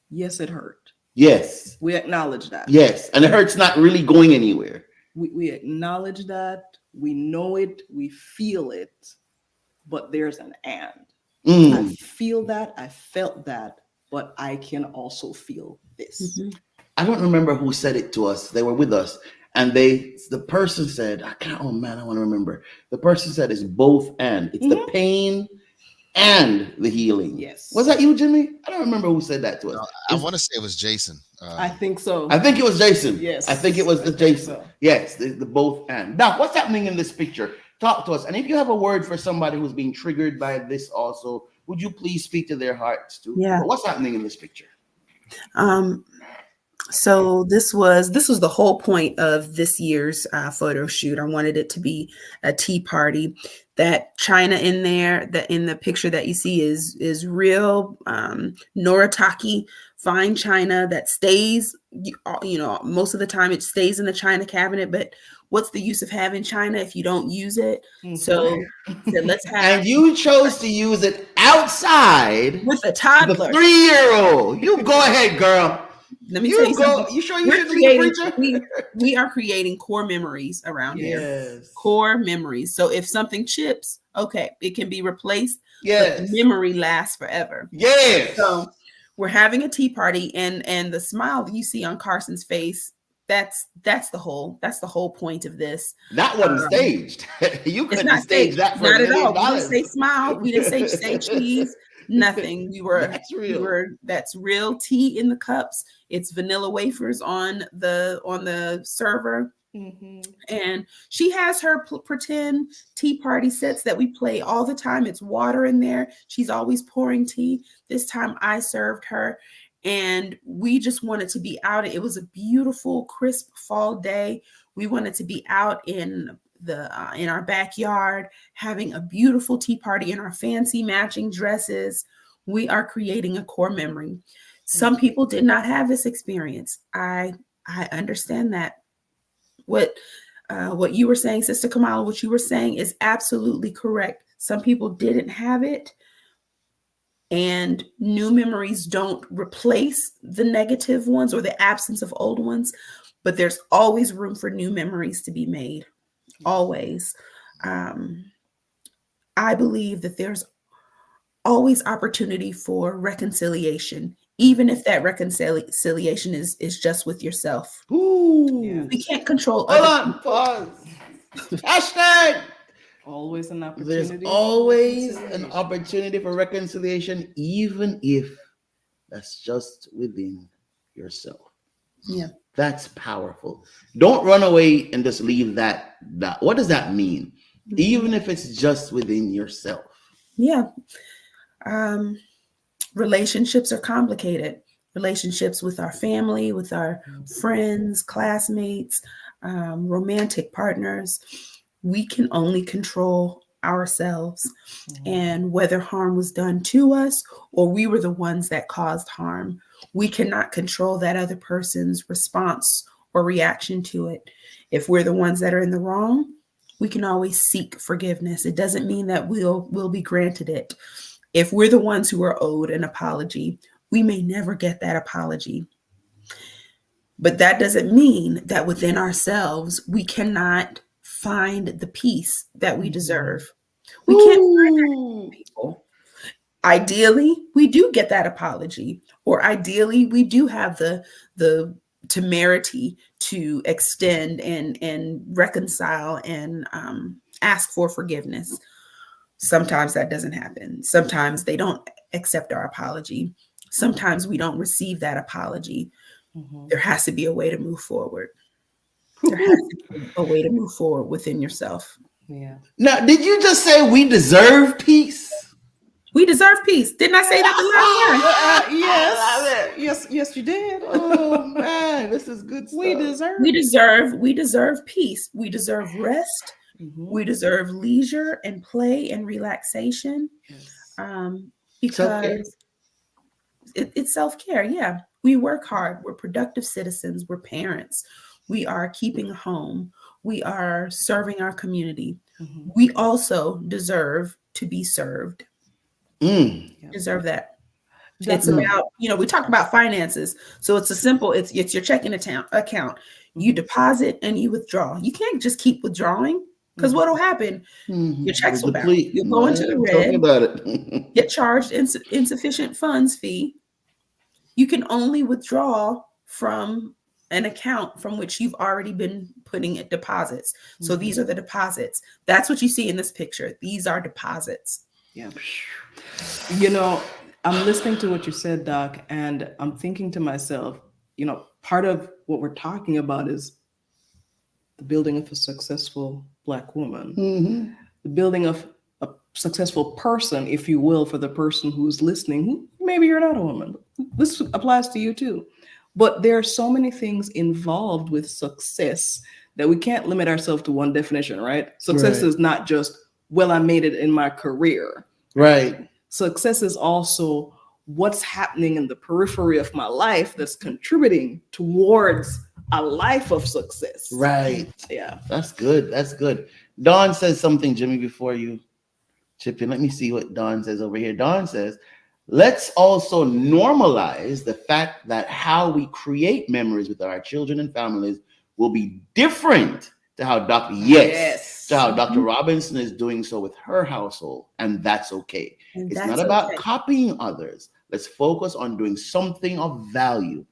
Yes, it hurt. Yes. We acknowledge that. Yes. And it hurts not really going anywhere. We acknowledge that. We know it. We feel it. But there's an and. I feel that. I felt that. But I can also feel this. I don't remember who said it to us. They were with us. And the person said, I want to remember. The person said it's both and. It's the pain and the healing. Yes. Was that you, Jimmy? I don't remember who said that to us. I want to say it was Jason. I think so. I think it was Jason. Yes. I think it was Jason. So. Yes, the both and. Now, what's happening in this picture? Talk to us. And if you have a word for somebody who's being triggered by this also, would you please speak to their hearts too? Yeah. But what's happening in this picture? So this was the whole point of this year's photo shoot. I wanted it to be a tea party. That china in there, that in the picture that you see is real Noritake fine china that stays. Most of the time it stays in the china cabinet. But what's the use of having china if you don't use it? So let's have. And you chose to use it outside with a toddler, the 3-year-old. You go ahead, girl. Let me tell you something. You sure you shouldn't be a preacher? We are creating core memories around here. Core memories. So if something chips, okay, it can be replaced. Yes. But the memory lasts forever. Yes. So we're having a tea party, and the smile that you see on Carson's face, that's the whole point of this. That wasn't staged. You couldn't stage that for not $1 at all. million. We didn't say smile. We didn't say cheese. Nothing. That's real tea in the cups. It's vanilla wafers on the server. And she has her pretend tea party sets that we play all the time. It's water in there. She's always pouring tea. This time I served her, and we just wanted to be out. It was a beautiful, crisp fall day. We wanted to be out in our backyard, having a beautiful tea party in our fancy matching dresses. We are creating a core memory. Some people did not have this experience. I understand that. What you were saying, Sister Kamala, what you were saying is absolutely correct. Some people didn't have it, and new memories don't replace the negative ones or the absence of old ones, but there's always room for new memories to be made. Always. I believe that there's always opportunity for reconciliation, even if that reconciliation is just with yourself. Ooh. We can't control. Hold on, pause. Hashtag. Always an opportunity. There's always an opportunity for reconciliation, even if that's just within yourself. Yeah. That's powerful. Don't run away and just leave that. What does that mean? Even if it's just within yourself. Yeah. Relationships are complicated. Relationships with our family, with our friends, classmates, romantic partners. We can only control ourselves and whether harm was done to us or we were the ones that caused harm. We cannot control that other person's response or reaction to it. If we're the ones that are in the wrong, we can always seek forgiveness. It doesn't mean that we'll be granted it. If we're the ones who are owed an apology, we may never get that apology. But that doesn't mean that within ourselves, we cannot find the peace that we deserve. We can't find people. Ideally, we do get that apology, or ideally, we do have the temerity to extend and reconcile and ask for forgiveness. Sometimes that doesn't happen. Sometimes they don't accept our apology. Sometimes we don't receive that apology. There has to be a way to move forward. There has to be a way to move forward within yourself. Yeah. Now, did you just say we deserve peace? We deserve peace. Didn't I say that the last Yes. Yes, you did. Oh man, this is good stuff. We deserve peace. We deserve rest. We deserve leisure and play and relaxation. Yes. Self-care. Because it's self-care. Yeah. We work hard. We're productive citizens. We're parents. We are keeping a home. We are serving our community. We also deserve to be served. Deserve that. It's about, we talked about finances. So it's a simple, it's your checking account. You deposit and you withdraw. You can't just keep withdrawing, because what'll happen? Your checks will bounce. You'll go into the Tell me red, about it. get charged insufficient funds fee. You can only withdraw from an account from which you've already been putting deposits. So these are the deposits. That's what you see in this picture. These are deposits. Yeah. I'm listening to what you said, Doc, and I'm thinking to myself, part of what we're talking about is the building of a successful Black woman, the building of a successful person, if you will, for the person who's listening, who maybe you're not a woman. This applies to you too. But there are so many things involved with success that we can't limit ourselves to one definition, right? Success is not just, well, I made it in my career. Right. Success is also what's happening in the periphery of my life that's contributing towards a life of success. Right. Yeah. That's good. That's good. Dawn says something, Jimmy, before you chip in. Let me see what Dawn says over here. Dawn says, let's also normalize the fact that how we create memories with our children and families will be different to how Dr. Robinson is doing so with her household, and that's okay. It's not about copying others. Let's focus on doing something of value.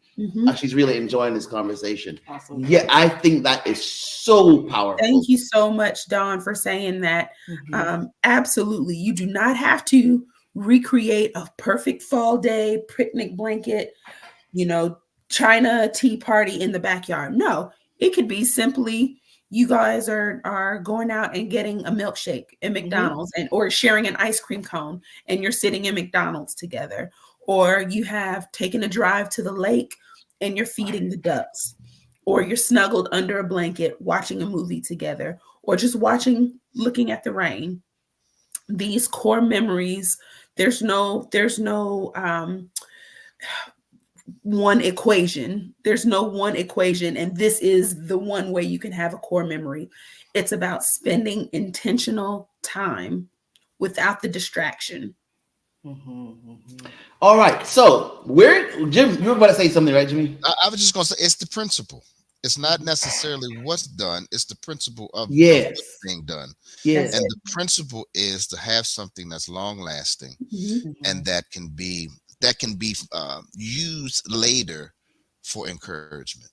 She's really enjoying this conversation. Awesome. Yeah, I think that is so powerful. Thank you so much, Dawn, for saying that. Absolutely. You do not have to recreate a perfect fall day, picnic blanket, China tea party in the backyard. No, it could be simply you guys are going out and getting a milkshake at McDonald's or sharing an ice cream cone, and you're sitting in McDonald's together, or you have taken a drive to the lake and you're feeding the ducks, or you're snuggled under a blanket watching a movie together, or just looking at the rain. These core memories, there's no one equation. There's no one equation, and this is the one way you can have a core memory. It's about spending intentional time without the distraction. All right, so Jim, you were about to say something, right, Jimmy? I was just going to say it's the principle. It's not necessarily what's done; it's the principle of what's being done. Yes, and the principle is to have something that's long lasting, and that can be used later for encouragement.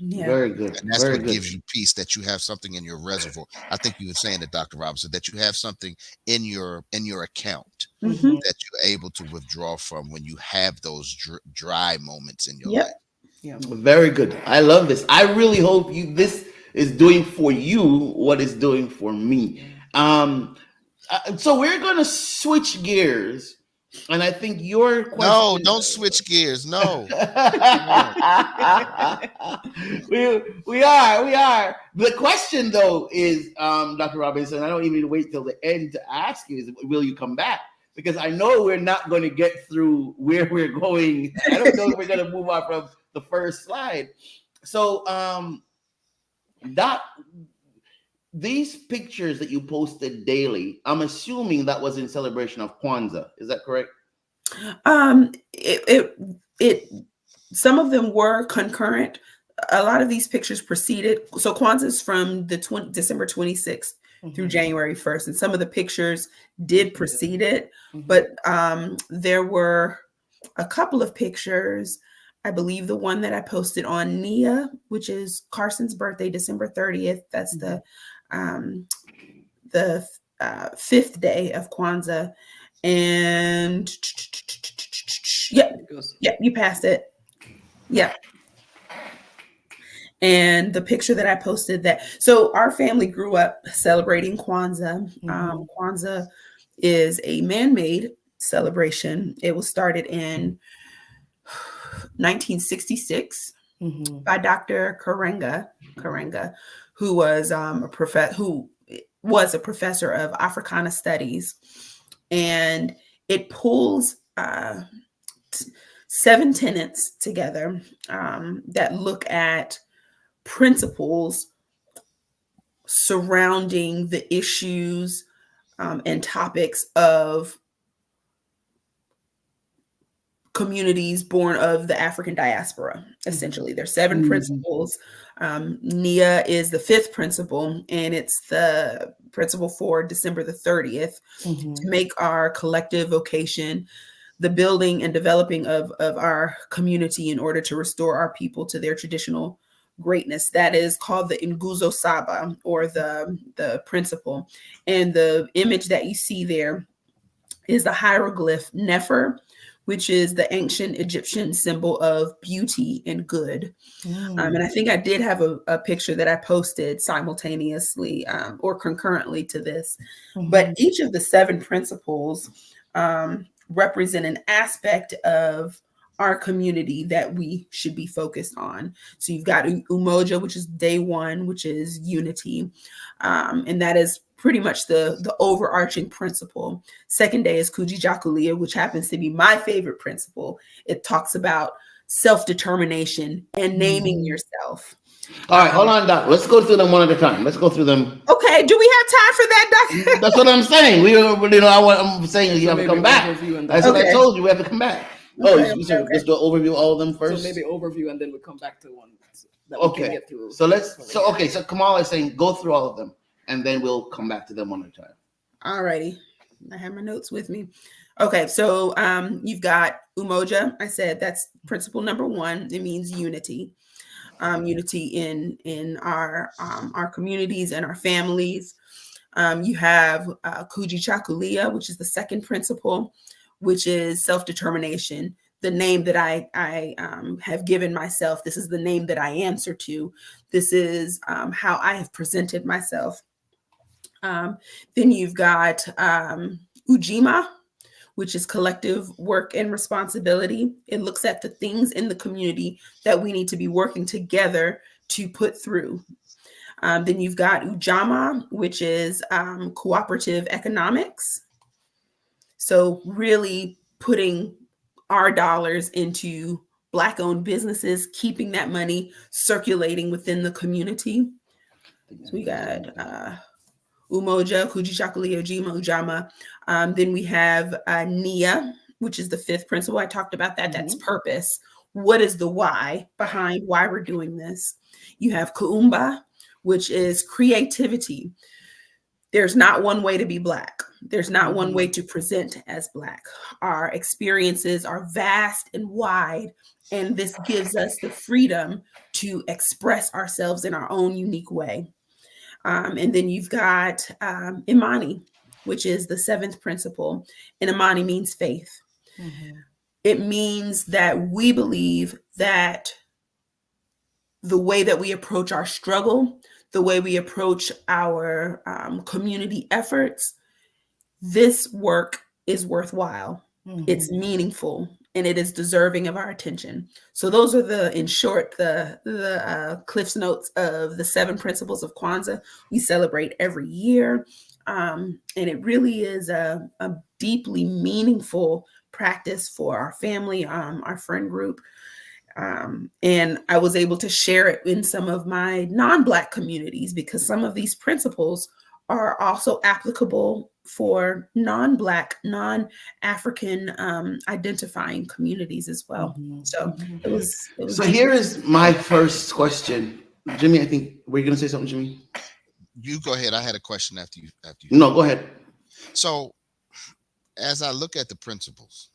Yeah. Very good. And that's what gives you peace, that you have something in your reservoir. I think you were saying that, Dr. Robinson, that you have something in your account that you're able to withdraw from when you have those dry moments in your life. Yeah. Very good. I love this. I really hope this is doing for you what it's doing for me. So we're gonna switch gears. And I think your question. No, don't switch gears. No. we are. The question, though, is, Dr. Robinson, I don't even wait till the end to ask you, is will you come back? Because I know we're not going to get through where we're going. I don't know if we're going to move on from the first slide. So, these pictures that you posted daily, I'm assuming that was in celebration of Kwanzaa. Is that correct? Some of them were concurrent. A lot of these pictures preceded. So Kwanzaa is from the December 26th through January 1st. And some of the pictures did precede it, but there were a couple of pictures. I believe the one that I posted on Nia, which is Carson's birthday, December 30th. That's the fifth day of Kwanzaa. And you passed it. Yeah. And the picture that I posted so our family grew up celebrating Kwanzaa. Kwanzaa is a man-made celebration. It was started in 1966 by Dr. Karenga, who was a professor of Africana Studies. And it pulls 7 tenets together that look at principles surrounding the issues and topics of communities born of the African diaspora. Essentially, there's 7 principles. Nia is the 5th principle, and it's the principle for December the 30th to make our collective vocation the building and developing of our community in order to restore our people to their traditional greatness. That is called the Nguzo Saba, or the principle. And the image that you see there is the hieroglyph Nefer, which is the ancient Egyptian symbol of beauty and good. And I think I did have a picture that I posted simultaneously or concurrently to this. But each of the 7 principles represent an aspect of our community that we should be focused on. So you've got Umoja, which is day 1, which is unity. And that is pretty much the overarching principle. Second day is Kujichakulia, which happens to be my favorite principle. It talks about self-determination and naming yourself. All right, hold on, Doc. Let's go through them one at a time. Let's go through them. Okay, do we have time for that, Doc? That's what I'm saying. I'm saying you have to come back. That's what I told you. We have to come back. Okay, Let's do overview all of them first. So maybe overview, and then we come back to one that we can get through. So Kamala is saying go through all of them, and then we'll come back to them one at a time. All righty. I have my notes with me. Okay, so you've got Umoja. I said that's principle number 1. It means unity. Unity in our communities and our families. You have Kujichakulia, which is the 2nd principle, which is self-determination. The name that I have given myself. This is the name that I answer to. This is how I have presented myself. Then you've got Ujima, which is collective work and responsibility. It looks at the things in the community that we need to be working together to put through. Then you've got Ujama, which is cooperative economics. So really putting our dollars into Black-owned businesses, keeping that money circulating within the community. So we got Umoja, Kujichakulia, Ujima, Ujama. Then we have Nia, which is the 5th principle. I talked about that. That's purpose. What is the why behind why we're doing this? You have Kuumba, which is creativity. There's not one way to be Black. There's not one way to present as Black. Our experiences are vast and wide, and this gives us the freedom to express ourselves in our own unique way. And then you've got Imani, which is the 7th principle. And Imani means faith. It means that we believe that the way that we approach our struggle, the way we approach our community efforts, this work is worthwhile. It's meaningful, and it is deserving of our attention. So those are in short, the Cliff's Notes of the 7 principles of Kwanzaa. We celebrate every year. And it really is a deeply meaningful practice for our family, our friend group. And I was able to share it in some of my non-Black communities, because some of these principles are also applicable for non-Black, non-African identifying communities as well. So it was. So here is my first question. Jimmy, I think, were you going to say something, Jimmy? You go ahead. I had a question after you. No, go ahead. So as I look at the principles,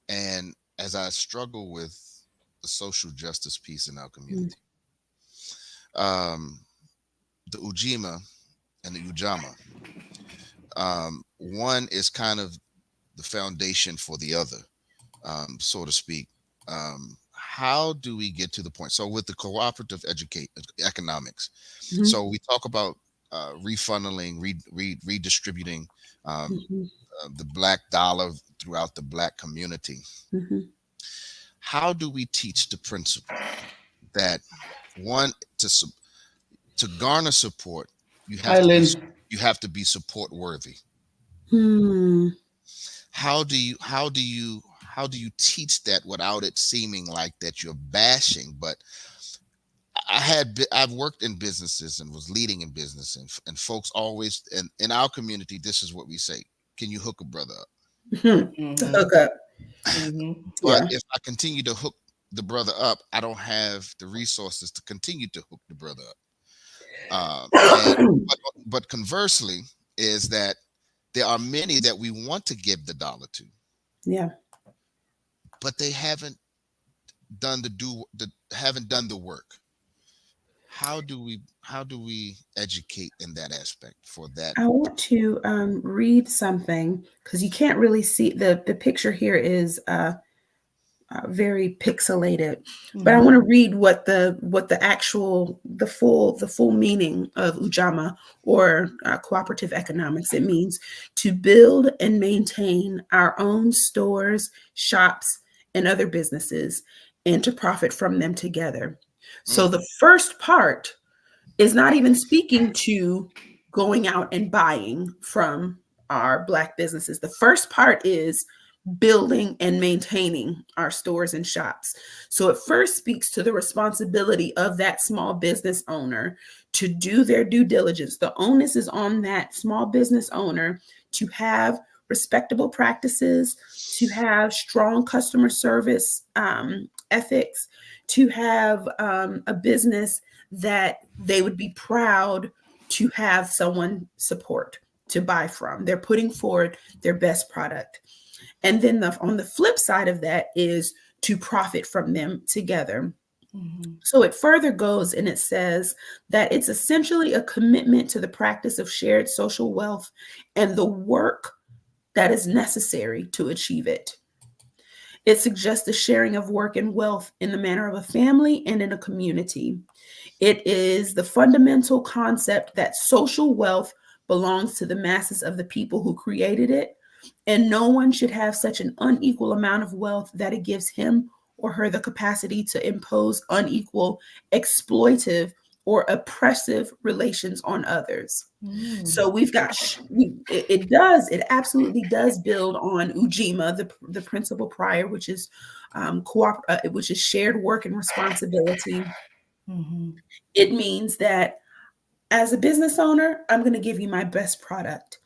and as I struggle with the social justice piece in our community, the Ujima and the Ujama, one is kind of the foundation for the other, so to speak. How do we get to the point? So with the cooperative economics, so we talk about refunneling, redistributing the Black dollar throughout the Black community. How do we teach the principle that, one, to garner support, you have to be support worthy? how do you teach that without it seeming like that you're bashing? But I've worked in businesses and was leading in business, and folks always, and in our community, this is what we say: can you hook a brother up? To hook up. But Yeah. if I continue to hook the brother up, I don't have the resources to continue to hook the brother up. But conversely, is that there are many that we want to give the dollar to, Yeah. but they haven't done haven't done the work. How do we educate in that aspect for that? I want to read something because you can't really see the picture here is very pixelated, but I want to read what the actual the full meaning of Ujamaa or cooperative economics. It means to build and maintain our own stores, shops, and other businesses, and to profit from them together. So the first part is not even speaking to going out and buying from our Black businesses. The first part is building and maintaining our stores and shops. So it first speaks to the responsibility of that small business owner to do their due diligence. The onus is on that small business owner to have respectable practices, to have strong customer service ethics, to have a business that they would be proud to have someone support, to buy from. They're putting forward their best product. And then on the flip side of that is to profit from them together. So it further goes and it says that it's essentially a commitment to the practice of shared social wealth and the work that is necessary to achieve it. It suggests the sharing of work and wealth in the manner of a family and in a community. It is the fundamental concept that social wealth belongs to the masses of the people who created it, and no one should have such an unequal amount of wealth that it gives him or her the capacity to impose unequal, exploitive, or oppressive relations on others. So we've got, it absolutely does build on Ujima, the principal prior, which is which is shared work and responsibility. It means that as a business owner, I'm going to give you my best product.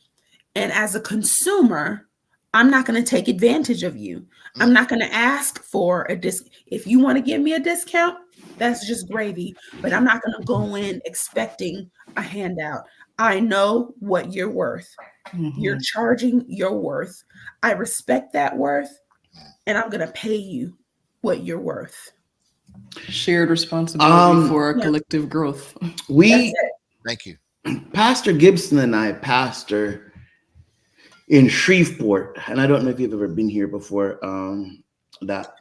And as a consumer, I'm not going to take advantage of you. I'm not going to ask for a discount. If you want to give me a discount, that's just gravy. But I'm not going to go in expecting a handout. I know what you're worth. You're charging your worth. I respect that worth, and I'm going to pay you what you're worth. Shared responsibility for yeah. collective growth. Thank you. Pastor Gibson and I pastor in Shreveport, and I don't know if you've ever been here before. But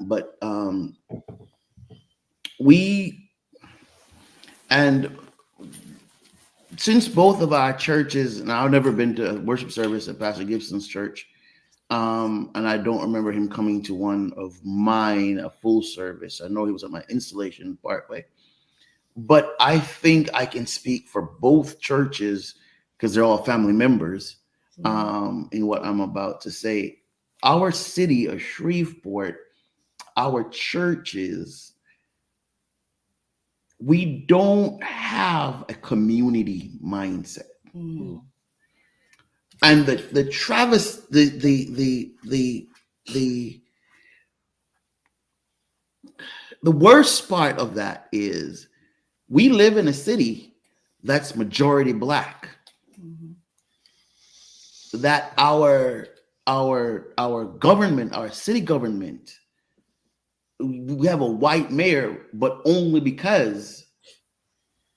since both of our churches, and I've never been to a worship service at Pastor Gibson's church, and I don't remember him coming to one of mine, a full service. I know he was at my installation partway. But I think I can speak for both churches because they're all family members in what I'm about to say. Our city of Shreveport, our churches, we don't have a community mindset. And the worst part of that is we live in a city that's majority Black. That our government, our city government, we have a white mayor, but only because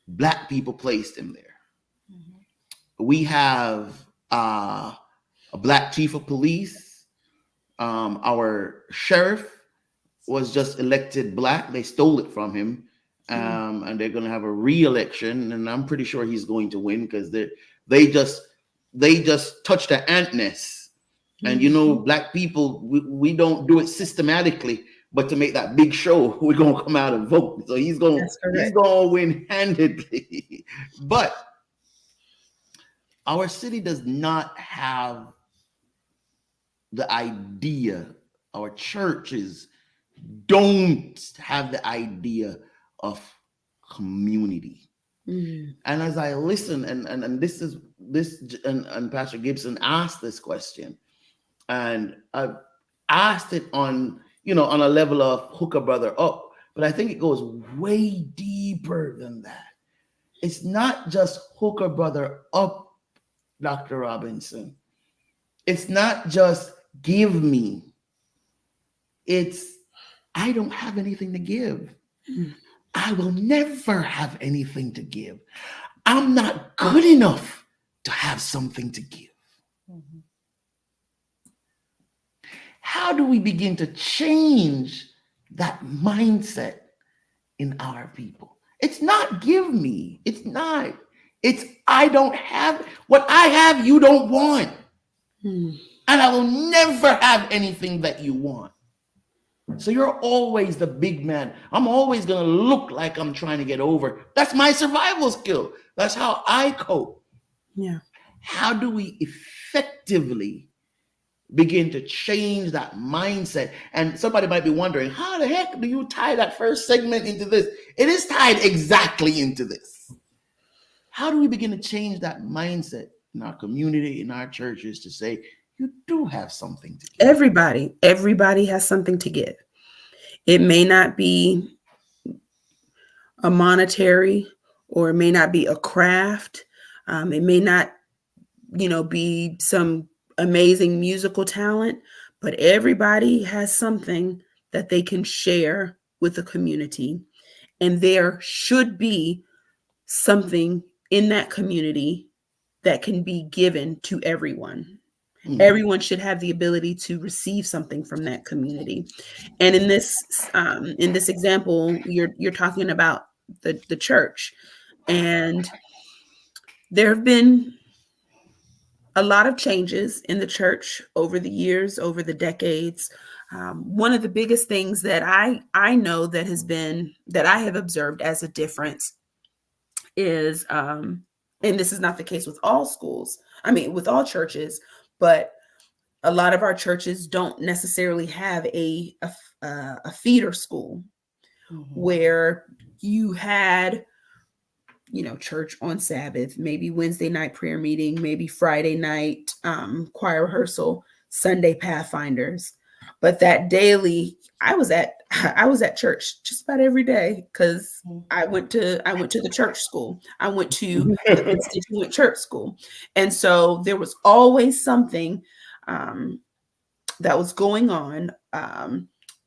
Black people placed him there. We have a Black chief of police. Our sheriff was just elected Black. They stole it from him. And they're going to have a re-election, and I'm pretty sure he's going to win because they just touched the ant nest. And Black people, we don't do it systematically, but to make that big show, we're going to come out and vote. So he's going to win handedly. But our city does not have the idea, our churches don't have the idea of community. Mm. And as I listen, and this is this, and Pastor Gibson asked this question, and I asked it on, on a level of hook a brother up, but I think it goes way deeper than that. It's not just hook a brother up, Dr. Robinson. It's not just give me. It's, I don't have anything to give. I will never have anything to give. I'm not good enough to have something to give. Mhm. How do we begin to change that mindset in our people? It's not give me. It's not. It's I don't have what I have, you don't want. Mm. And I will never have anything that you want. So you're always the big man. I'm always going to look like I'm trying to get over. That's my survival skill. That's how I cope. Yeah. How do we effectively begin to change that mindset? And somebody might be wondering, how the heck do you tie that first segment into this? It is tied exactly into this. How do we begin to change that mindset in our community, in our churches, to say, you do have something to give? Everybody has something to give. It may not be a monetary, or it may not be a craft. It may not, be some amazing musical talent, but everybody has something that they can share with the community. And there should be something in that community that can be given to everyone. Everyone should have the ability to receive something from that community. And in this example, you're talking about the church, and there have been a lot of changes in the church over the years, over the decades. One of the biggest things that I know that I have observed as a difference is, and this is not the case with all schools, with all churches, but a lot of our churches don't necessarily have a feeder school where you had, church on Sabbath, maybe Wednesday night prayer meeting, maybe Friday night choir rehearsal, Sunday Pathfinders. But that daily, I was at church just about every day, because I went to the church school. I went to the constituent church school, and so there was always something that was going on.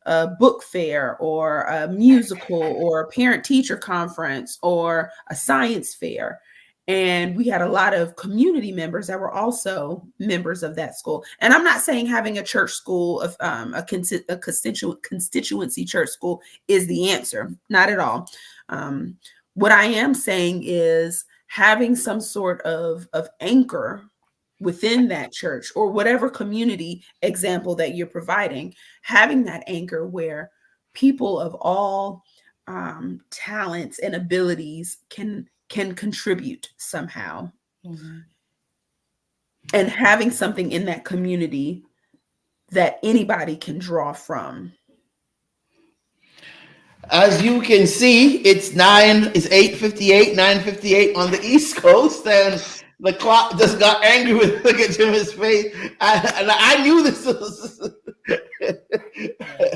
A book fair, or a musical, or a parent teacher conference, or a science fair. And we had a lot of community members that were also members of that school. And I'm not saying having a church school, of a constituency church school, is the answer. Not at all. What I am saying is having some sort of anchor within that church, or whatever community example that you're providing, having that anchor where people of all talents and abilities can contribute somehow. And having something in that community that anybody can draw from. As you can see, it's 8:58, 9:58 on the East Coast, and the clock just got angry with look at Jimmy's face. I knew this was.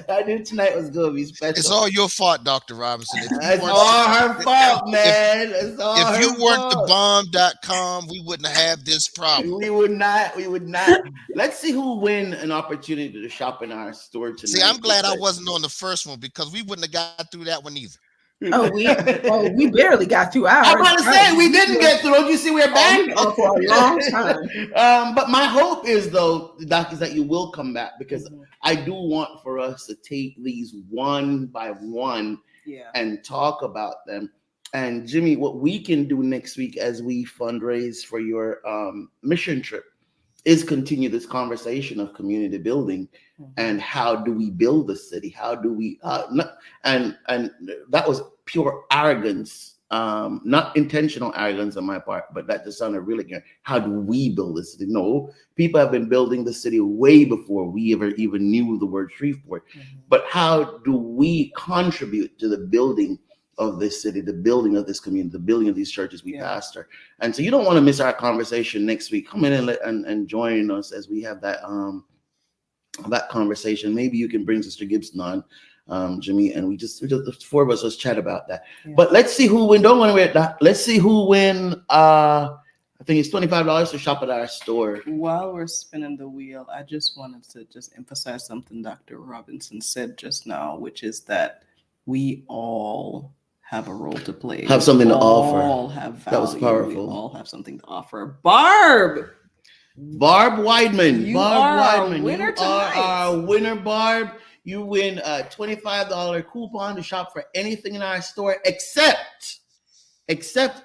I knew tonight was going to be special. It's all your fault, Dr. Robinson. It's all her fault, man. If you weren't the bomb.com, we wouldn't have this problem. We would not. Let's see who win an opportunity to shop in our store tonight. See, I'm glad I wasn't on the first one, because we wouldn't have got through that one either. We barely got through ours. I'm about to say we didn't get through. Don't you see we're back for a long time? But my hope is, though, doctors, that you will come back, because I do want for us to take these one by one and talk about them. And Jimmy, what we can do next week as we fundraise for your mission trip is continue this conversation of community building and how do we build the city? How do we and that was pure arrogance not intentional arrogance on my part, but that just sounded really good. How do we build this city? No, people have been building the city way before we ever even knew the word Shreveport. But how do we contribute to the building of this city, the building of this community, the building of these churches we pastor? And so you don't want to miss our conversation next week. Come in and join us as we have that that conversation. Maybe you can bring Sister Gibson on, Jimmy, and we just the four of us let's chat about that. But let's see who win. Don't want to wear that. Let's see who win. I think it's $25 to shop at our store. While we're spinning the wheel, I just wanted to just emphasize something Dr. Robinson said just now, which is that we all have a role to play. Have something to offer. All have value. That was powerful. We all have something to offer. Barb Weidman. You Barb are our Weidman. winner You tonight. are our winner, Barb. You win a $25 coupon to shop for anything in our store except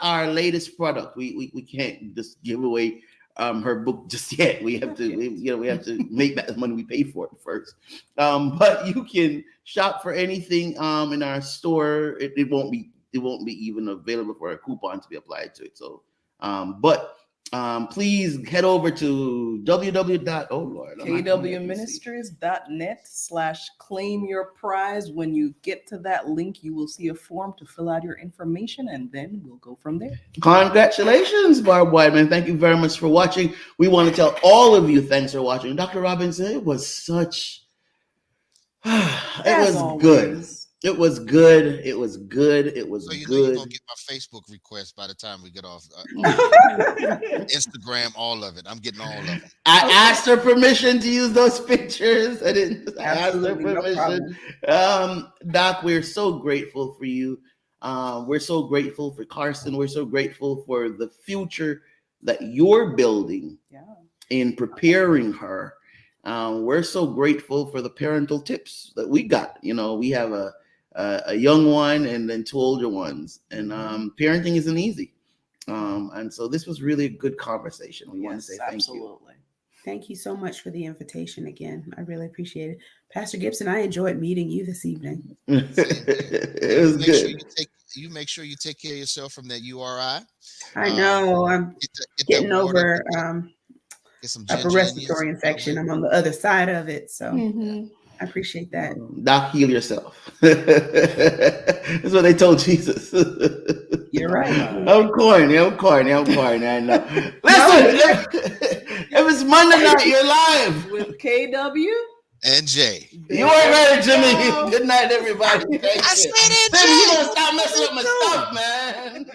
our latest product. We can't just give away her book just yet. We have to we have to make that money we pay for it first. But you can shop for anything in our store. It won't be even available for a coupon to be applied to it. So please head over to kwministries.net/claim your prize. When you get to that link, you will see a form to fill out your information, and then we'll go from there. Congratulations, Barb Weidman. Thank you very much for watching. We want to tell all of you thanks for watching. Dr. Robinson, it was such it was good. It was good. It was good. It was So you know good. you're gonna get my Facebook request by the time we get off. Instagram, all of it. I'm getting all of them. I asked her permission to use those pictures. I asked her Absolutely, no permission. Doc, we're so grateful for you. We're so grateful for Carson. We're so grateful for the future that you're building in preparing her. We're so grateful for the parental tips that we got. You know, we have a young one and then two older ones, and parenting isn't easy. And so this was really a good conversation. We want to say thank you. Thank you so much for the invitation again. I really appreciate it. Pastor Gibson, I enjoyed meeting you this evening. It was good. You make sure you take care of yourself from that URI. I know. I'm getting over get some upper respiratory infection. I'm on the other side of it. So I appreciate that. Doc, heal yourself. That's what they told Jesus. You're right. I'm corny. I know. Listen, if it's Monday night, you're live with KW and Jay. You ain't ready, Jimmy. Good night, everybody. Thank you. I said it, Jimmy, you gonna stop messing up my stuff, man.